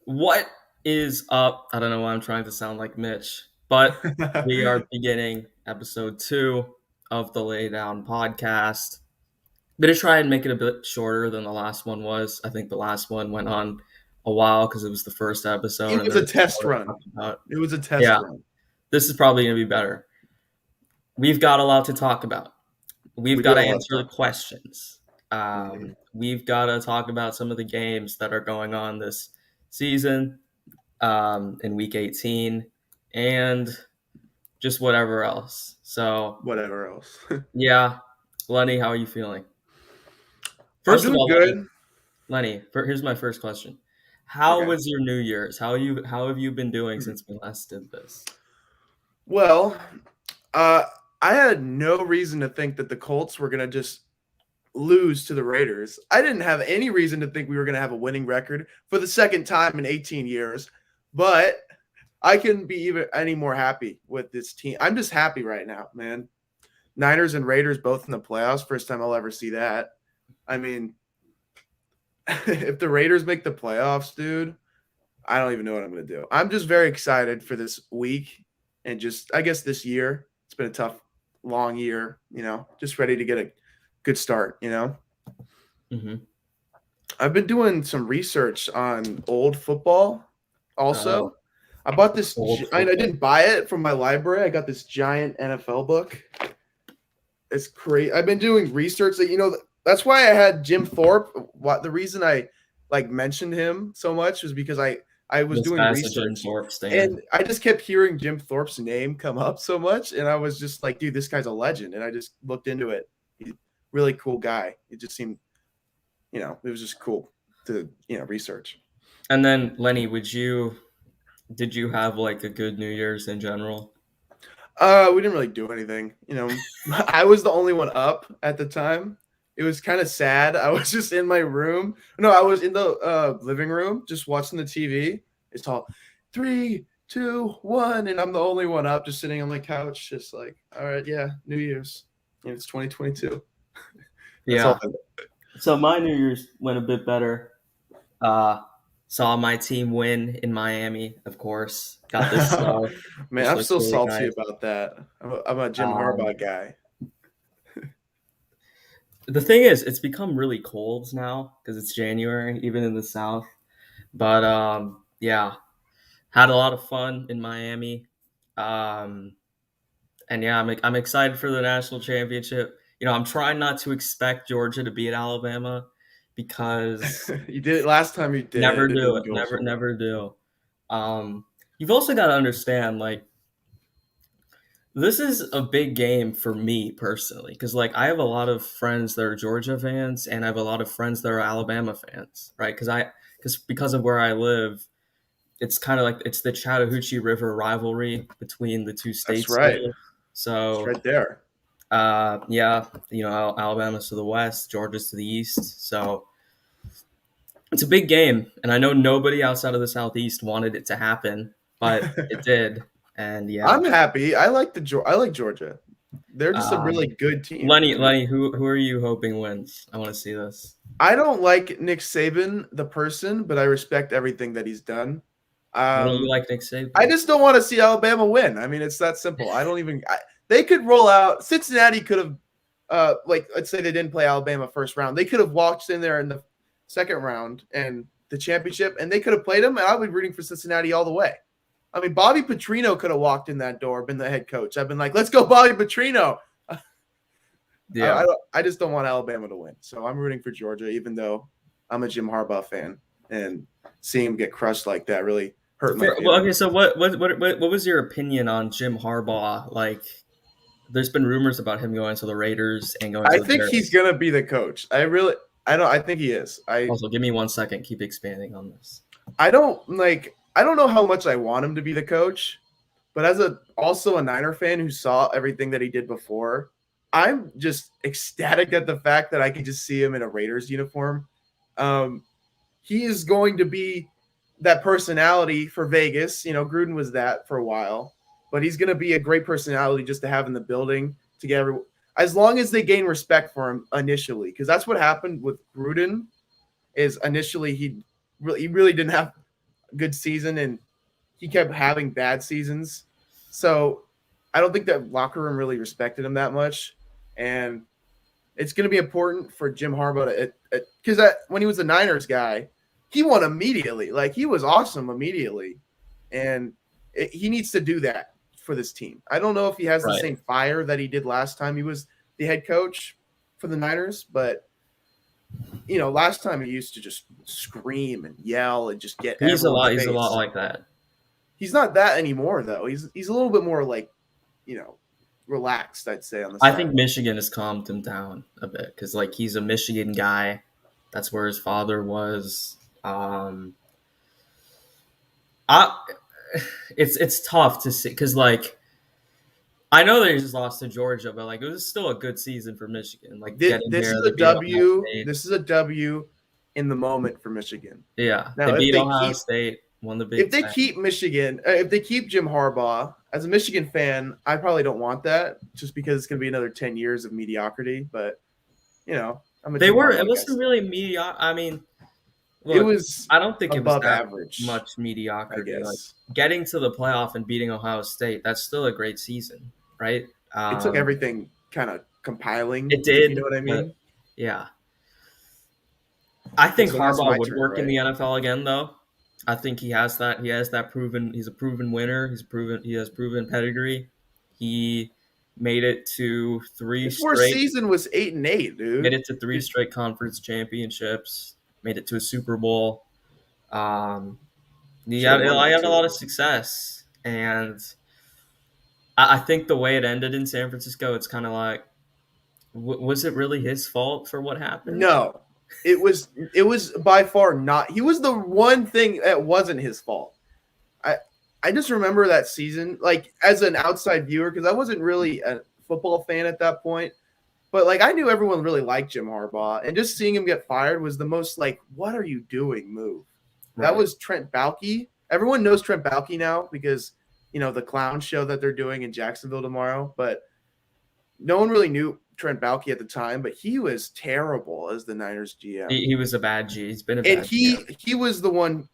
What is up? I don't know why I'm trying to sound like Mitch, but we are beginning episode 2 of the Lay Down podcast. I'm going to try and make it a bit shorter than the last one was. I think the last one went on a while because it was the first episode It and was there a was test more to run. talk about. It was a test Yeah, run. this is probably going to be better. We've got a lot to talk about. We've We do got have to a lot answer to the talk. questions. We've got to talk about some of the games that are going on this season in week 18 and just whatever else. So, Whatever else. yeah, Lenny, how are you feeling? I'm First of doing all, good. Here's my first question. How Okay. was your New Year's? How have you been doing since we last did this? Well, uh, I had no reason to think that the Colts were going to just lose to the Raiders. I didn't have any reason to think we were going to have a winning record for the second time in 18 years. But I couldn't be even any more happy with this team. I'm just happy right now, man. Niners and Raiders both in the playoffs. First time I'll ever see that. I mean, if the Raiders make the playoffs, dude, I don't even know what I'm going to do. I'm just very excited for this week and just, I guess, this year. It's been a tough, long year, just ready to get a good start. Mm-hmm. I've been doing some research on old football also. I bought this, Old I football. didn't buy it from my library. I got this giant NFL book. It's crazy. I've been doing research that's why I had Jim Thorpe. The reason I mentioned him so much was because I was This doing guy's a Jim research Thorpe stan. and I just kept hearing Jim Thorpe's name come up so much. And I was just like, dude, this guy's a legend. And I just looked into it. He's a really cool guy. It just seemed, it was just cool to, research. And then Lenny, did you have like a good New Year's in general? We didn't really do anything. I was the only one up at the time. It was kind of sad. I was just in my room. No, I was in the living room just watching the TV. It's all 3, 2, 1, and I'm the only one up, just sitting on my couch, just like, all right, yeah, New Year's. It's 2022. That's all. Yeah. So my New Year's went a bit better. Saw my team win in Miami, of course. Got this snow, Man, which I'm looks still really salty nice. about that. I'm a Jim Um, Harbaugh guy. the thing is, it's become really cold now because it's January, even in the South. But yeah, had a lot of fun in Miami. Um, and yeah, I'm excited for the national championship. I'm trying not to expect Georgia to beat Alabama because You did it last time. You did never it. It do it. didn't go Never, so well. never do. You've also got to understand, like, this is a big game for me personally because, like, I have a lot of friends that are Georgia fans, and I have a lot of friends that are Alabama fans, right? Because of where I live, it's kind of like it's the Chattahoochee River rivalry between the two That's states right. here. It's So, right there. yeah, Alabama's to the west, Georgia's to the east. So it's a big game, and I know nobody outside of the Southeast wanted it to happen, but it did. And yeah, I'm happy. I like Georgia. They're just a really um, good team. Lenny, who are you hoping wins? I want to see this. I don't like Nick Saban, the person, but I respect everything that he's done. Why don't you Um, like Nick I Saban? just don't want to see Alabama win. I mean, it's that simple. I don't even. They could roll out. Cincinnati could have, let's say they didn't play Alabama first round. They could have walked in there in the second round and the championship, and they could have played them. And I'll be rooting for Cincinnati all the way. I mean, Bobby Petrino could have walked in that door, been the head coach. I've been like, let's go, Bobby Petrino. Yeah. I just don't want Alabama to win. So I'm rooting for Georgia, even though I'm a Jim Harbaugh fan. And seeing him get crushed like that really hurt my Well, feelings. okay. So what was your opinion on Jim Harbaugh? Like, there's been rumors about him going to the Raiders and going I to the think he's Bears. going to be the coach. I think he is. Also, give me 1 second. Keep expanding on this. I don't know how much I want him to be the coach, but as also a Niner fan who saw everything that he did before, I'm just ecstatic at the fact that I can just see him in a Raiders uniform. He is going to be that personality for Vegas. Gruden was that for a while, but he's going to be a great personality just to have in the building to get everyone. As long as they gain respect for him initially, because that's what happened with Gruden. Is initially he really didn't have good season, and he kept having bad seasons. So I don't think that locker room really respected him that much. And it's going to be important for Jim Harbaugh to, because when he was the Niners guy, he won immediately. Like, he was awesome immediately. And he needs to do that for this team. I don't know if he has the same fire that he did last time he was the head coach for the Niners, but last time he used to just scream and yell and just get He's a lot. face. He's a lot like that. He's not that anymore, though. He's a little bit more like, relaxed, I'd say, on the I side. think Michigan has calmed him down a bit because, like, he's a Michigan guy. That's where his father was. It's tough to see because, like, I know they just lost to Georgia, but like it was still a good season for Michigan. Like this is a W. This is a W in the moment for Michigan. Yeah, now, they beat Ohio State, won the Big If they keep Michigan, if they keep Jim Harbaugh, as a Michigan fan, I probably don't want that just because it's going to be another 10 years of mediocrity. But I'm a they were. It wasn't really mediocre. I mean, look, it was. I don't think above it was average. Much mediocrity. Like getting to the playoff and beating Ohio State, that's still a great season, right? It took everything kind of compiling. It did. You know what I mean? Yeah. I think Harbaugh would work in the NFL again, though. I think he has that. He has that proven. He's a proven winner. He has proven pedigree. He made it to His first season was 8-8, dude. Made it to 3 straight conference championships. Made it to a Super Bowl. He had a lot of success, and I think the way it ended in San Francisco, it's kind of like, was it really his fault for what happened? No. It was by far not. He was the one thing that wasn't his fault. I just remember that season, like, as an outside viewer, because I wasn't really a football fan at that point. But, like, I knew everyone really liked Jim Harbaugh. And just seeing him get fired was the most, like, what are you doing move. Right. That was Trent Baalke. Everyone knows Trent Baalke now because, the clown show that they're doing in Jacksonville tomorrow. But no one really knew Trent Baalke at the time, but he was terrible as the Niners GM. He was a bad G. He's been a bad GM. He was the one,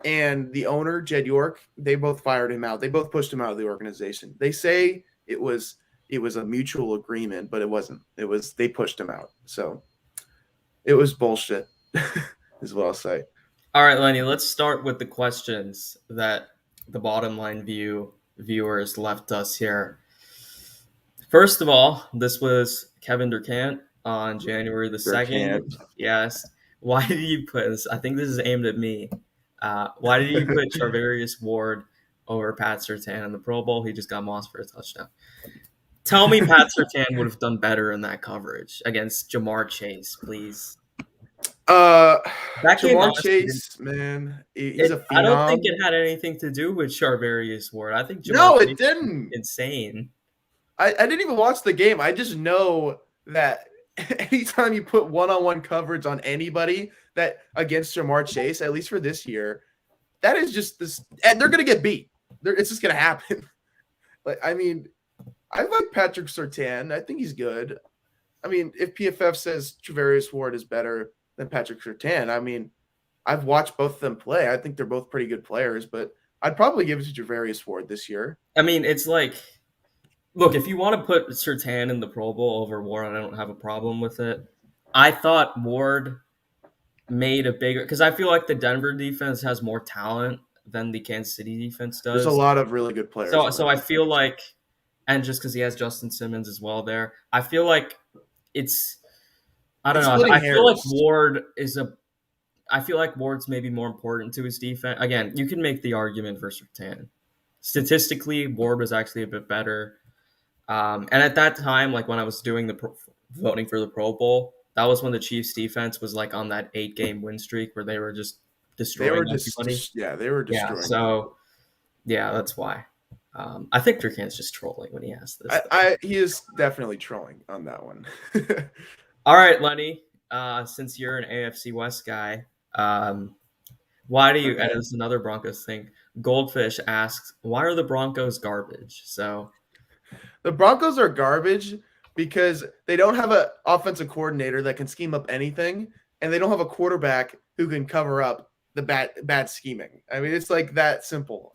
and the owner, Jed York, they both fired him out. They both pushed him out of the organization. They say it was a mutual agreement, but it wasn't. They pushed him out. So it was bullshit, is what I'll say. All right, Lenny, let's start with the questions that the Bottom Line viewers left us here. First of all, this was Kevin Durkan on January the 2nd. Yes. Why did you put this? I think this is aimed at me. Why did you put Charvarius Ward over Pat Surtain in the Pro Bowl? He just got mossed for a touchdown. Tell me Pat Surtain would have done better in that coverage against Jamar Chase, please. Jamar Chase, man, he's a phenom. I don't think it had anything to do with Charvarius Ward. I think Jamar Chase didn't. Insane. I didn't even watch the game. I just know that anytime you put one-on-one coverage on anybody that against Jamar Chase, at least for this year, that is just this, and they're gonna get beat. It's just gonna happen. I like Patrick Surtain. I think he's good. I mean, if PFF says Charvarius Ward is better than Patrick Surtain, I've watched both of them play. I think they're both pretty good players, but I'd probably give it to Charvarius Ward this year. It's like, look, if you want to put Surtain in the Pro Bowl over Ward, I don't have a problem with it. I thought Ward made a bigger – because I feel like the Denver defense has more talent than the Kansas City defense does. There's a lot of really good players. So I feel like – and just because he has Justin Simmons as well there, I feel like it's – I don't know. I feel like Ward is a – I feel like Ward's maybe more important to his defense. Again, you can make the argument for Surtain. Statistically, Ward was actually a bit better. And at that time, like when I was doing the voting for the Pro Bowl, that was when the Chiefs defense was like on that 8-game win streak where they were just destroying everybody. They were destroying. Yeah, so yeah, that's why. I think Durkan's just trolling when he asks this. He is definitely trolling on that one. All right, Lenny, since you're an AFC West guy, why do you? And it's another Broncos thing. Goldfish asks, why are the Broncos garbage? So. The Broncos are garbage because they don't have an offensive coordinator that can scheme up anything, and they don't have a quarterback who can cover up the bad scheming. I mean, it's like that simple.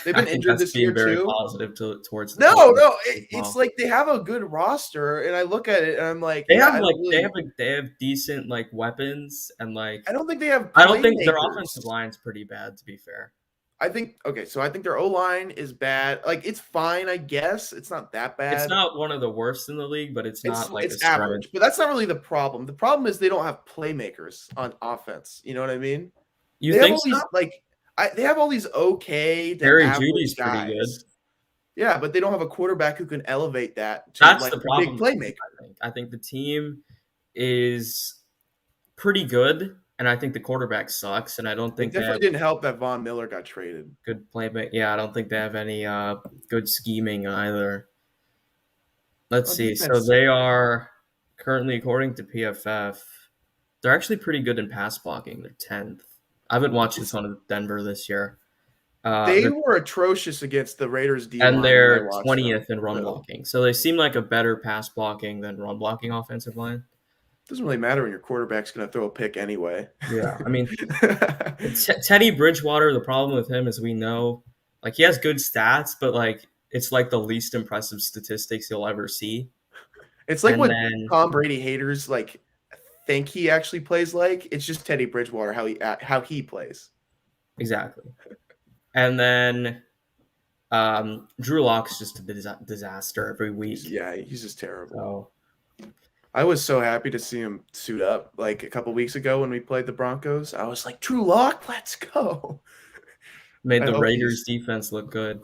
They've I been think injured that's this being year very too. positive towards the No, coaching no, as it's well. like they have a good roster, and I look at it and I'm like, They yeah, have like they have decent like weapons and I like don't think they have I don't think their playmakers. offensive line's pretty bad to be fair. I think okay, so I think their O line is bad. Like it's fine, I guess. It's not that It's bad. not one of the worst in the league, but it's not like a It's scrum. average, but that's not really the problem. The problem is they don't have playmakers on offense. You know what I mean? You They have think all these so? they have all these okay to Jerry average Judy's pretty good. guys. Yeah, but they don't have a quarterback who can elevate that to That's like the a big problem with the team, playmaker. I think. I think the team is pretty good, and I think the quarterback sucks, and I don't It think they definitely have didn't help that Von Miller got traded. good playmaking. Yeah, I don't think they have any good scheming either. Let's On see. So defense, they are currently, according to PFF, they're actually pretty good in pass blocking. They're 10th. I haven't watched a it's ton of Denver this year. they They're were atrocious against the Raiders D and line when I they're watched them. 20th in run So blocking. So they seem like a better pass blocking than run blocking offensive line. it doesn't really matter when your quarterback's going to throw a pick anyway. Yeah, I mean, Teddy Bridgewater. The problem with him is we know, like, he has good stats, but like it's like the least impressive statistics you'll ever see. It's like And what then Tom Brady haters like think he actually plays like. It's just Teddy Bridgewater how he plays. exactly, and then Drew Lock's just a disaster every week. He's just terrible. So I was so happy to see him suit up like a couple weeks ago when we played the Broncos. I was like, Drew Lock, let's go. made I the hope Raiders he's defense look good.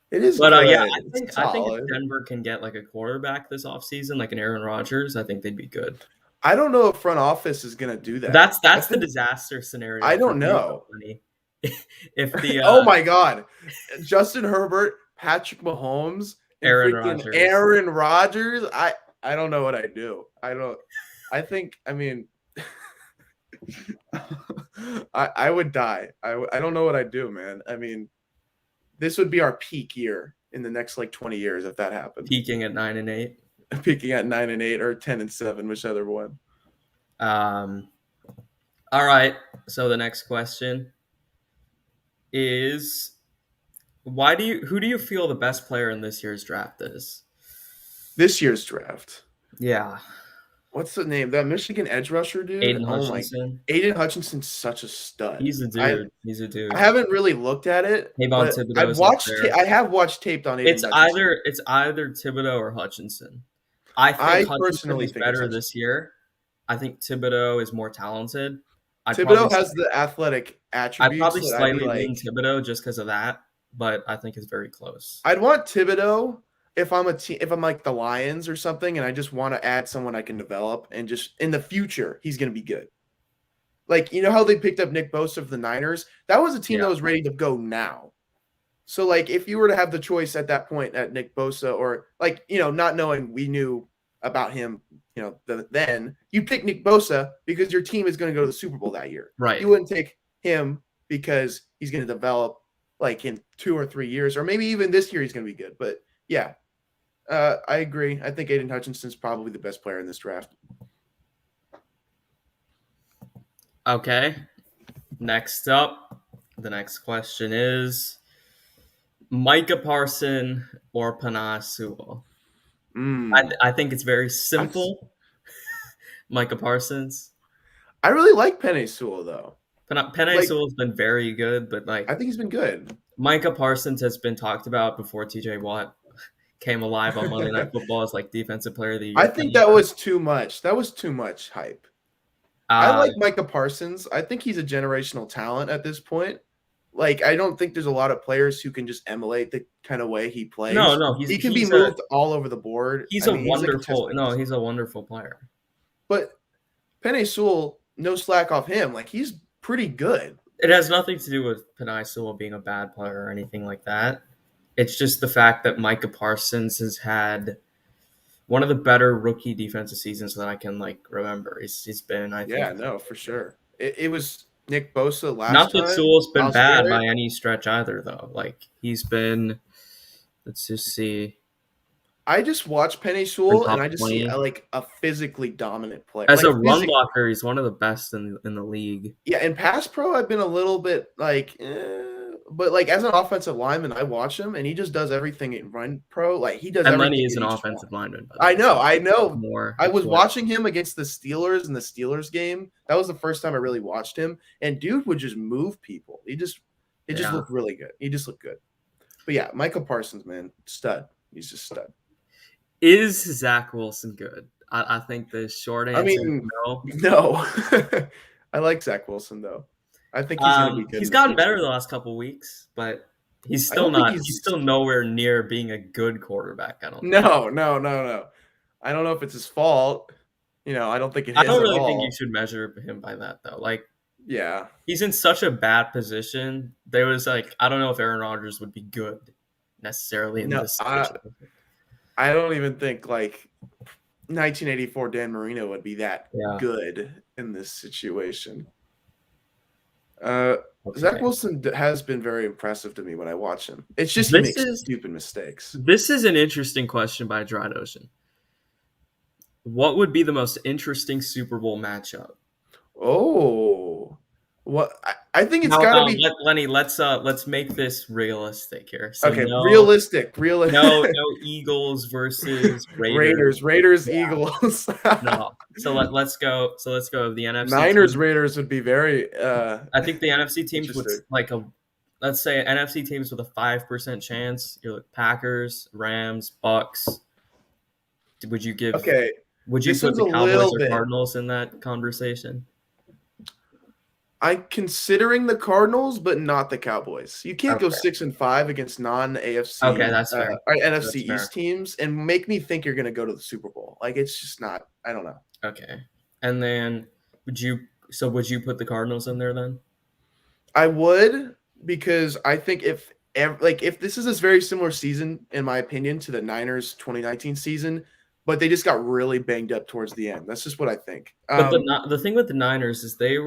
it is But yeah, good. I It's think if solid. Denver can get like a quarterback this offseason, like an Aaron Rodgers, I think they'd be good. I don't know if front office is gonna do But that. I that's the think disaster scenario I for don't me, though, know. Lenny. If the Oh my god. Justin Herbert, Patrick Mahomes, and Aaron freaking Rodgers, Aaron Rodgers. I don't know what I do. I think I mean I would die. I don't know what I'd do, man. I mean, this would be our peak year in the next like 20 years if that happened. peaking at 9-8. Peaking at 9-8 or 10-7, whichever one. Um, all right. So the next question is, who do you feel the best player in this year's draft is? This year's draft. Yeah, What's the name? That Michigan edge rusher dude? Aiden Oh my Hutchinson. Aiden Hutchinson's such a stud. He's a I dude. He's a I dude. haven't really looked at it, Kayvon but Thibodeau's up there. I have watched taped on Aiden Hutchinson. It's either Thibodeau or Hutchinson. I think I Hutchinson personally is think it's better Hutchinson. this year. I think Thibodeau is more talented. Thibodeau has the athletic I'd attributes probably that I'd be slightly lean like, Thibodeau just because of that, but I think it's very close. I'd want Thibodeau if I'm like the Lions or something, and I just want to add someone I can develop, and just in the future he's going to be good. Like you know how they picked up Nick Bosa of the Niners? That was a team Yeah, that was ready to go now. So like if you were to have the choice at that point at Nick Bosa or like not knowing we knew about him, then you pick Nick Bosa because your team is going to go to the Super Bowl that year. right. You wouldn't take him because he's going to develop like in 2 or 3 years, or maybe even this year he's going to be good. But yeah, I agree. I think Aiden Hutchinson's probably the best player in this draft. Okay. Next up, the next question is Micah Parsons or Panay Sewell. I think it's very simple. Micah Parsons. I really like Penei Sewell though. Panay Like Sewell's been very good, but like I think he's been good. Micah Parsons has been talked about before TJ Watt came alive on Monday Night Football as like defensive player of the year. I think that was too much. That was too much hype. I like Micah Parsons. I think he's a generational talent at this point. Like, I don't think there's a lot of players who can just emulate the kind of way he plays. No, he can be moved all over the board. He's he's a wonderful player. But Penei Sewell, no slack off him. Like, he's pretty good. It has nothing to do with Panay Sewell being a bad player or anything like that. It's just the fact that Micah Parsons has had one of the better rookie defensive seasons that I can remember. He's been, I think. Yeah, no, for sure. It was Nick Bosa last Not time. that Sewell's been bad Garrett. by any stretch either, though. Like he's been. Let's just see. I just watch Penei in Sewell, and top I just see 20. a physically dominant player. As Like, a run blocker, he's one of the best in the league. yeah, in pass pro, I've been a little bit but like as an offensive lineman, I watch him, and he just does everything in run pro. Like he does And Lenny everything is in an each one. offensive lineman, by the I way. know, So I know. more I was equipped. watching him against the Steelers in the Steelers game. That was the first time I really watched him, and dude would just move people. It just Yeah. looked really good. He just looked good. But yeah, Micah Parsons, man, stud. He's just stud. Is Zach Wilson good? I think the short I answer is mean, no. no. I like Zach Wilson though. I think he's going to be good He's in the gotten better future. the last couple weeks, but he's I still don't think not. He's he's still nowhere near being a good quarterback. I don't think. no, no, no, no. I don't know if it's his fault. I don't think it I is don't at really think you all. should measure him by that though. Like Yeah. he's in such a bad position. There was like I don't know if Aaron Rodgers would be good necessarily in No, this situation. I don't even think like 1984 Dan Marino would be that Yeah. good in this situation. Uh, Zach Okay. Wilson has been very impressive to me when I watch him. It's just he This makes is stupid mistakes. this is an interesting question by Dry Ocean. What would be the most interesting Super Bowl matchup? Oh, what I think it's Now, got to be Lenny, let's make this realistic here. So okay. Realistic, no Eagles versus Raiders. Raiders, Yeah, Eagles. no. So let's go. So let's go. The NFC Niners, team. Raiders would be very I think the NFC teams would interesting. like let's say NFC teams with a 5% chance. You're like Packers, Rams, Bucks. Would you give? Okay, Would you this put one's a the Cowboys little or bit. Cardinals in that conversation? I'm considering the Cardinals, but not the Cowboys. You can't go Okay. 6-5 against non-AFC Okay, that's fair. or NFC That's fair. East teams and make me think you're going to go to the Super Bowl. Like it's just not. I don't know. Okay. And then would you put the Cardinals in there then? I would because I think if this is a very similar season in my opinion to the Niners 2019 season, but they just got really banged up towards the end. That's just what I think. But the thing with the Niners is they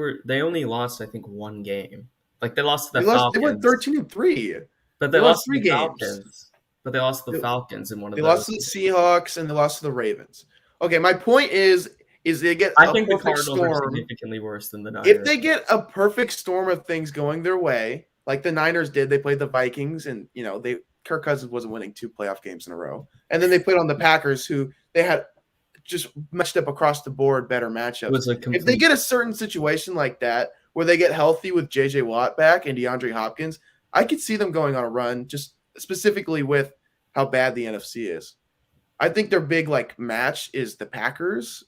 only lost I think one game. Like they lost to the They went Falcons. 13-3. But They they lost lost to 3 the games. Falcons. But they lost to the They, Falcons in one of they those. lost to the Seahawks and they lost to the Ravens. Okay, my point is they get I a think the perfect Cardinals are storm. significantly worse than the Niners. If they get a perfect storm of things going their way, like the Niners did, they played the Vikings and Kirk Cousins wasn't winning 2 playoff games in a row. And then they played on the Packers who they had just matched up across the board better matchups. If they get a certain situation like that where they get healthy with JJ Watt back and DeAndre Hopkins, I could see them going on a run just specifically with how bad the NFC is. I think their big match is the Packers,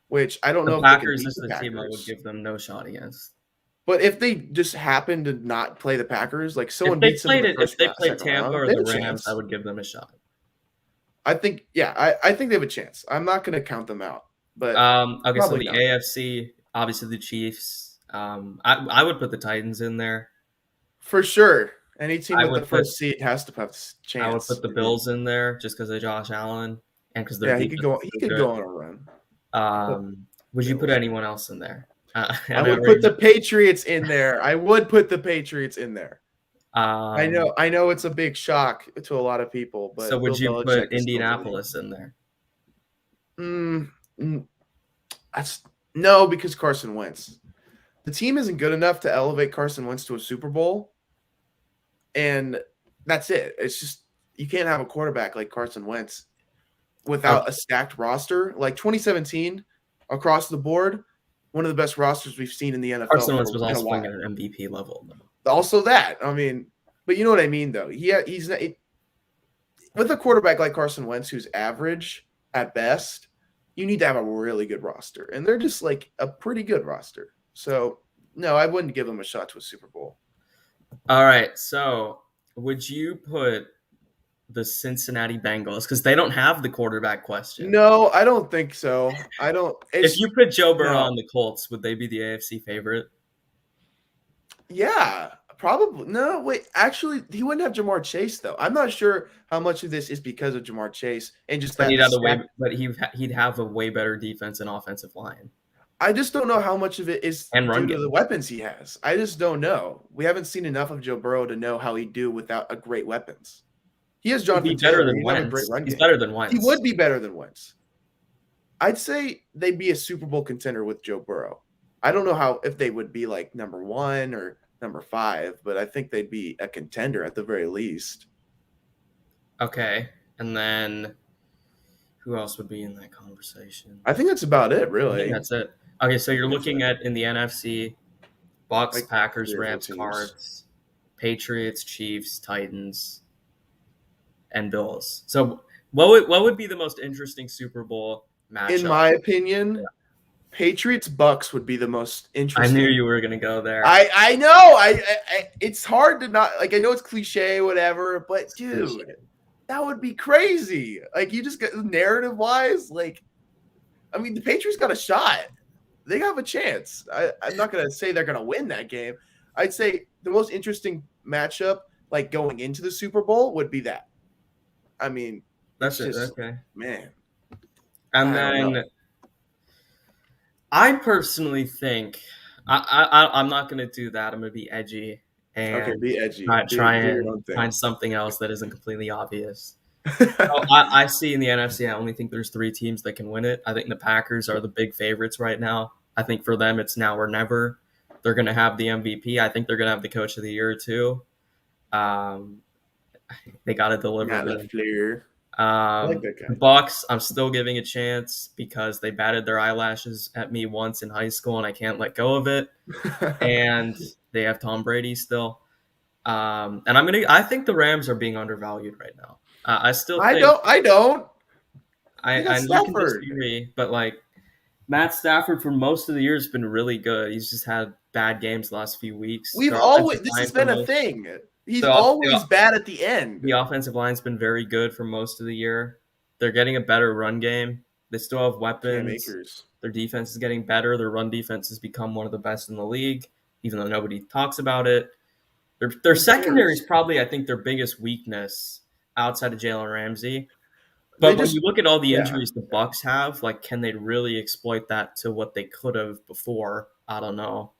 which I don't know the if Packers they is can beat the the team I would Packers. give them no shot against. But if they just happen to not play the Packers, like someone If they beats them in the if first they round, played second Tampa round, or they the have a Rams, chance. I would give them a shot. I think they have a chance. I'm not going to count them out, but Okay, so the not. AFC, obviously the Chiefs. I would put the Titans in there. For sure. Any team I with the would put first seed has to have a chance. I would put the Bills in there just because of Josh Allen and because their he defense could go. is He so could good. go on a run. Would you put Bills. anyone else in there? I would put the Patriots in there. I would put the Patriots in there. I know it's a big shock to a lot of people, but so would Bill you Belichick put is still Indianapolis in there? That's no, because Carson Wentz. The team isn't good enough to elevate Carson Wentz to a Super Bowl, and that's it. It's just you can't have a quarterback like Carson Wentz without a stacked roster. Like 2017, across the board, one of the best rosters we've seen in the NFL. Carson Wentz was also playing at an MVP level. Also that, I mean, but you know what I mean, though. He's not, with a quarterback like Carson Wentz, who's average at best, you need to have a really good roster, and they're just like a pretty good roster. So no, I wouldn't give them a shot to a Super Bowl. All right, so would you put the Cincinnati Bengals because they don't have the quarterback question? No, I don't think so. I don't. If you put Joe Burrow on the Colts, would they be the AFC favorite? Yeah, probably. No, wait. Actually, he wouldn't have Jamar Chase though. I'm not sure how much of this is because of Jamar Chase and just that. He'd have a way better defense and offensive line. I just don't know how much of it is due to the weapons he has. I just don't know. We haven't seen enough of Joe Burrow to know how he'd do without a great weapons. He has He'd be Jonathan better Taylor. than He'd have a great Wentz. run He's game. better than He Wentz. would be better than Wentz. I'd say they'd be a Super Bowl contender with Joe Burrow. I don't know if they would be like number 1 or number 5, but I think they'd be a contender at the very least. Okay, and then who else would be in that conversation? I think that's about it, I think really. that's it. Okay, so you're That's looking it. at in the NFC, Bucks, Like Packers, 3 or 4 Rams, teams. Cards, Patriots, Chiefs, Titans, and Bills. So what would be the most interesting Super Bowl In matchup? my Yeah. opinion, Patriots Bucks would be the most I knew interesting. you were gonna go there. I know. It's hard to not like. I know it's cliche, whatever, but dude, that would be crazy. Like you just get narrative wise. Like, I mean, the Patriots got a shot. They have a chance. I'm not gonna say they're gonna win that game. I'd say the most interesting matchup, like going into the Super Bowl, would be that. I mean, it's That's it. just Okay. man. And I don't know. then I personally think I'm not gonna do that. I'm gonna be edgy Okay, and be edgy. try Do your and own thing. find something else that isn't completely obvious. So I see in the NFC, I only think there's 3 teams that can win it. I think the Packers are the big favorites right now. I think for them, it's now or never. They're going to have the MVP. I think they're going to have the Coach of the Year too. Um, they got to deliver. Matt Man. LaFleur. I like that guy. Bucks, I'm still giving a chance because they batted their eyelashes at me once in high school, and I can't let go of it. And they have Tom Brady still. And I think the Rams are being undervalued right now. I still think I don't. They got and you can Stafford. disagree, but like Matt Stafford for most of the year has been really good. He's just had bad games the last few weeks. We've Their always offensive this line has for been a most thing. He's the always bad at the end. the offensive line's been very good for most of the year. They're getting a better run game. They still have Cam weapons. Akers. Their defense is getting better. Their run defense has become one of the best in the league, even though nobody talks about it. Their Who secondary is cares? probably, I think, their biggest weakness outside of Jalen Ramsey. They But when you just look at all the yeah. injuries the Bucks have, like, can they really exploit that to what they could have before? I don't know.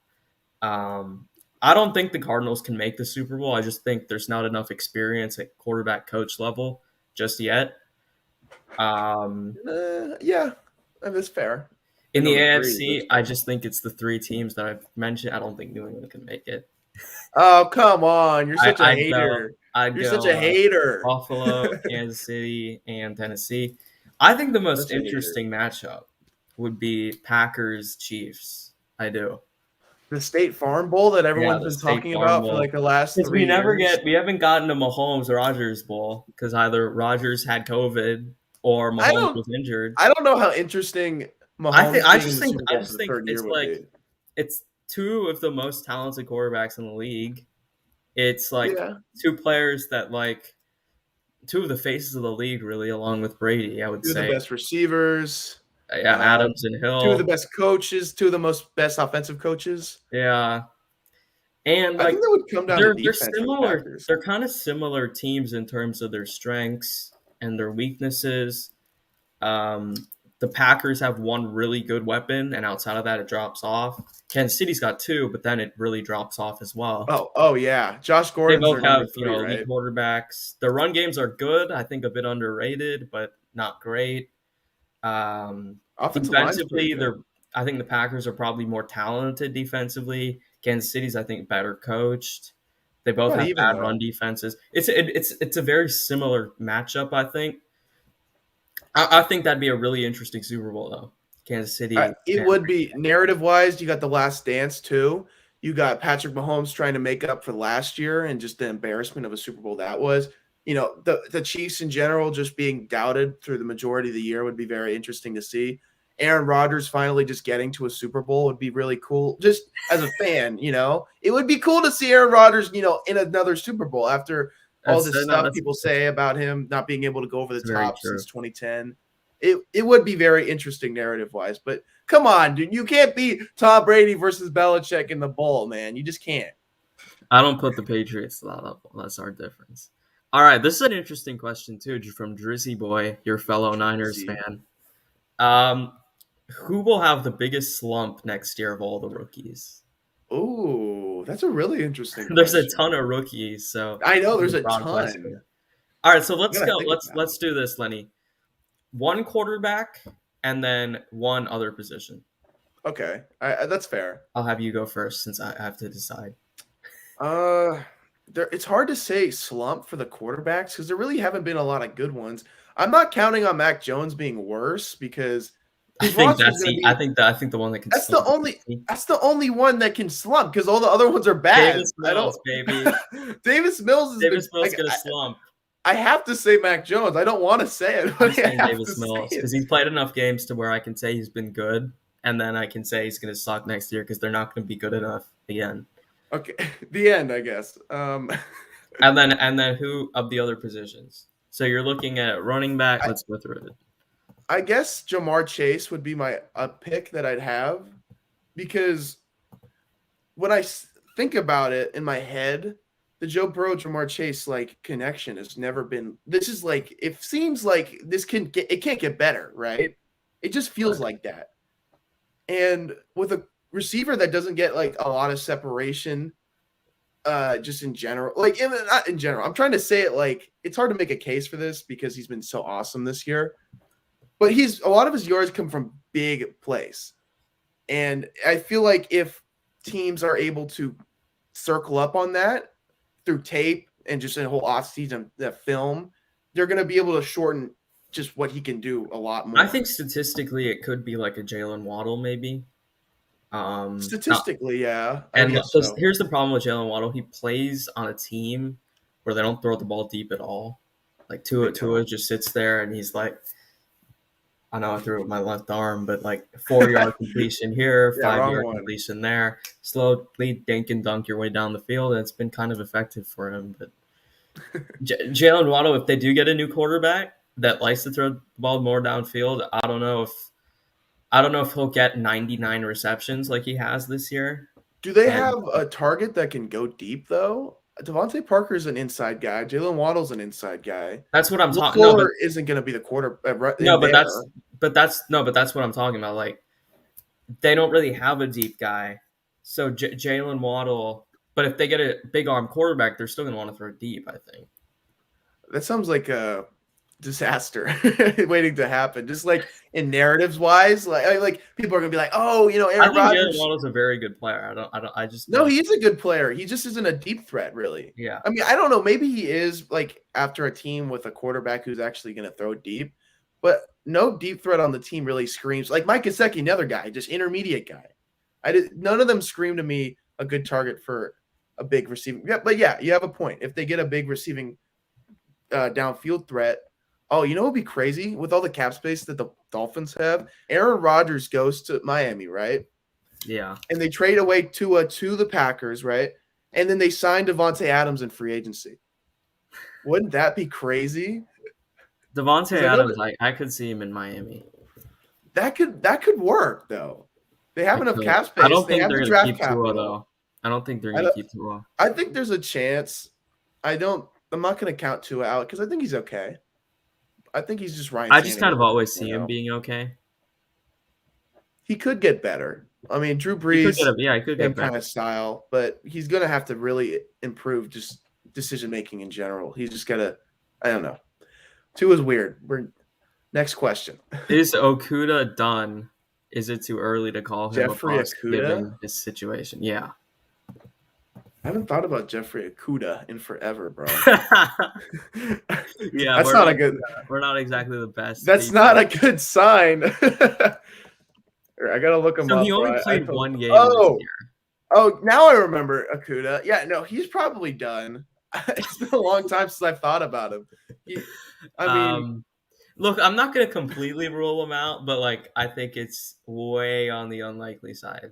I don't think the Cardinals can make the Super Bowl. I just think there's not enough experience at quarterback coach level just yet. Yeah, that's fair. In the Number 3, AFC, I just think it's the 3 teams that I've mentioned. I don't think New England can make it. oh come on! You're such a I'd go. hater. I'd You're such a go hater. Buffalo, Kansas City, and Tennessee. I think the most Such a hater. interesting matchup would be Packers Chiefs. I do. The State Farm Bowl that Yeah, everyone's the been State talking Farm about for Bowl. like the last Because 3 years. we haven't gotten a Mahomes Rogers Bowl because either Rogers had COVID or I Mahomes don't was injured. I don't know how interesting Mahomes being in the Super I Bowl for just the think 3rd year it's would like be. it's 2 of the most talented quarterbacks in the league. It's like Yeah. 2 players that like 2 of the faces of the league, really, along with Brady. I would 2 of the say, best receivers. yeah, Adams and 2 of the Hill, best coaches, 2 of the best offensive coaches. yeah, and I like think that would come down to they're defense for the similar. Packers. They're kind of similar teams in terms of their strengths and their weaknesses. Um, the Packers have one really good weapon, and outside of that, it drops off. Kansas City's got 2, but then it really drops off as well. Oh yeah. Josh They Gordon's both their number have, 3, elite right? quarterbacks. Their run games are good. I think a bit underrated, but not great. Offensive line's pretty Defensively, good. I think the Packers are probably more talented defensively. Kansas City's, I think, better coached. They both Not have even bad run though. defenses. It's a very similar matchup. I think. I think that'd be a really interesting Super Bowl, though. Kansas City. It would be narrative wise. You got the Last Dance too. You got Patrick Mahomes trying to make up for last year and just the embarrassment of a Super Bowl that was. The Chiefs in general just being doubted through the majority of the year would be very interesting to see. Aaron Rodgers finally just getting to a Super Bowl would be really cool. Just as a fan, it would be cool to see Aaron Rodgers, in another Super Bowl after all That's this no, stuff people say about him not being able to go over the that's very top true. since 2010. It would be very interesting narrative wise, but come on, dude, you can't beat Tom Brady versus Belichick in the bowl, man. You just can't. I don't put the Patriots to that level. That's our difference. All right, this is an interesting question too, from Drizzy Boy, your fellow Niners fan. Who will have the biggest slump next year of all the rookies? Oh, that's a really interesting There's a question. ton of rookies, so I know there's a broad ton. question. All right, so You let's gotta go. think Let's about it. let's do this, Lenny. One quarterback and then one other position. Okay, that's fair. I'll have you go first since I have to decide. Uh, it's hard to say slump for the quarterbacks because there really haven't been a lot of good ones. I'm not counting on Mac Jones being worse because I his think roster is that's going to the. I be think that. I think the one that can that's the slump is only Tennessee. that's the only one that can slump because all the other ones are bad. Davis I don't. Mills, baby. Davis Mills is the Davis Mills gonna slump. I have to say Mac Jones. I don't want to say it, I'm but I saying have to Davis say Mills it. because he's played enough games to where I can say he's been good, and then I can say he's gonna suck next year because they're not gonna be good enough again. Okay, the end, I guess. And then who of the other positions? So you're looking at running back. I, Let's go through it. I guess Jamar Chase would be my a pick that I'd have because when think about it in my head, the Joe Burrow Jamar Chase like connection has never been. This is like it seems like it can't get better, right? It just feels Right. like that. And with a receiver that doesn't get like a lot of separation, just in general, like not in general. I'm trying to say it like it's hard to make a case for this because he's been so awesome this year. But a lot of his yards come from big plays. And I feel like if teams are able to circle up on that through tape and just a whole offseason film, they're going to be able to shorten just what he can do a lot more. I think statistically it could be like a Jalen Waddle maybe. Statistically, yeah, I And guess so. here's the problem with Jalen Waddle: he plays on a team where they don't throw the ball deep at all. Like Tua just sits there and he's like, I know I threw it with my left arm, but like 4 yard completion here, Yeah, 5 yard completion there, slowly dink and dunk your way down the field, and it's been kind of effective for him. But Jalen Waddle, if they do get a new quarterback that likes to throw the ball more downfield, I don't know if he'll get 99 receptions like he has this year. Do they And have a target that can go deep though? Devontae Parker's an inside guy. Jalen Waddle's an inside guy. that's what I'm talking. LaFleur isn't going to be the quarter No, in but there. that's what I'm talking about. Like they don't really have a deep guy, so Jalen Waddle. But if they get a big arm quarterback, they're still going to want to throw deep. I think. That sounds like a disaster waiting to happen. Just like in narratives wise, like people are gonna be like, oh, I Aaron think Jalen Rodgers. Waddle's a very good player. I just No, don't. he's a good player. He just isn't a deep threat, really. Yeah. I mean, I don't know. Maybe he is like after a team with a quarterback who's actually going to throw deep, but no deep threat on the team really screams like Mike Gesicki, another guy, just intermediate guy. None of them scream to me a good target for a big receiving. Yeah, but yeah, you have a point. If they get a big receiving downfield threat, oh, you know what would be crazy with all the cap space that the Dolphins have? Aaron Rodgers goes to Miami, right? Yeah. And they trade away Tua to the Packers, right? And then they sign Devontae Adams in free agency. Wouldn't that be crazy? Devontae Adams, I could see him in Miami. That could work though. They have enough cap space. I don't They think have they're the going to draft keep Tua capital. though. I don't think they're going to keep Tua. I think there's a chance. I'm not going to count Tua out because I think he's okay. I think he's just Ryan. I just kind of Tannehill, always see him being okay. He could get better. I mean, Drew He Brees, could get same better. kind of style, but he's going to have to really improve just decision making in general. He's just got to. I don't know. Tua's weird. Next question. Is Okuda done? Is it too early to call him Jeffrey a bust Okudah? given his situation? Yeah. I haven't thought about Jeffrey Okudah in forever, bro. Yeah, that's not a good. We're not exactly the best. That's people. not a good sign. I gotta look him So up. he only played one game Oh, this year. oh, now I remember Okudah. Yeah, no, he's probably done. It's been a long time since I've thought about him. Look, I'm not gonna completely rule him out, but like I think it's way on the unlikely side.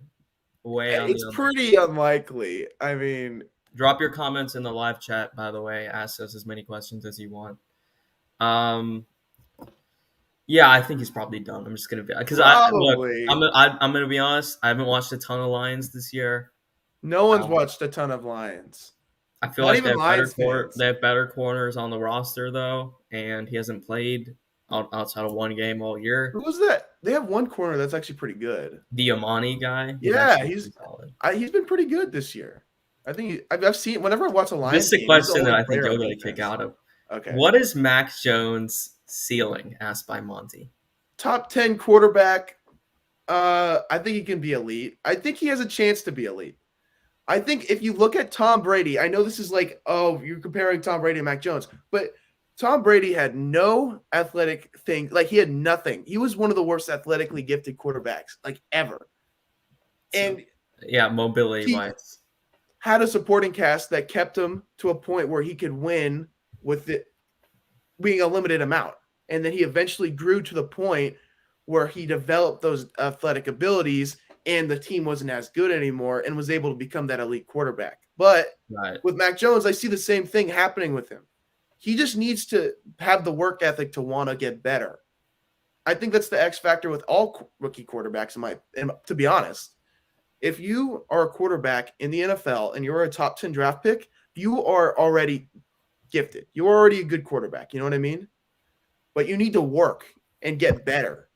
It's pretty unlikely. I mean, drop your comments in the live chat. By the way, ask us as many questions as you want. Yeah, I think he's probably done. I'm just gonna be because I'm gonna be honest. I haven't watched a ton of Lions this year. No one's watched a ton of Lions. I feel like they have better corners on the roster though, and he hasn't played outside of one game all year. Who was that? They have one corner that's actually pretty good. The Amani guy. Yeah, he's been pretty good this year. I think I've seen whenever I watch a Lions. This is the question that I think you're going to kick out of. Okay. What is Mac Jones' ceiling? Asked by Monty. Top 10 quarterback. I think he can be elite. I think he has a chance to be elite. I think if you look at Tom Brady, I know this is like, oh, you're comparing Tom Brady and Mac Jones, but Tom Brady had no athletic thing. Like he had nothing. He was one of the worst athletically gifted quarterbacks like ever. So, And yeah, mobility he wise. had a supporting cast that kept him to a point where he could win with it being a limited amount. And then he eventually grew to the point where he developed those athletic abilities and the team wasn't as good anymore and was able to become that elite quarterback. But Right. with Mac Jones, I see the same thing happening with him. He just needs to have the work ethic to want to get better. I think that's the X factor with all rookie quarterbacks. And to be honest, if you are a quarterback in the NFL and you're a top 10 draft pick, you are already gifted. You're already a good quarterback. You know what I mean? But you need to work and get better.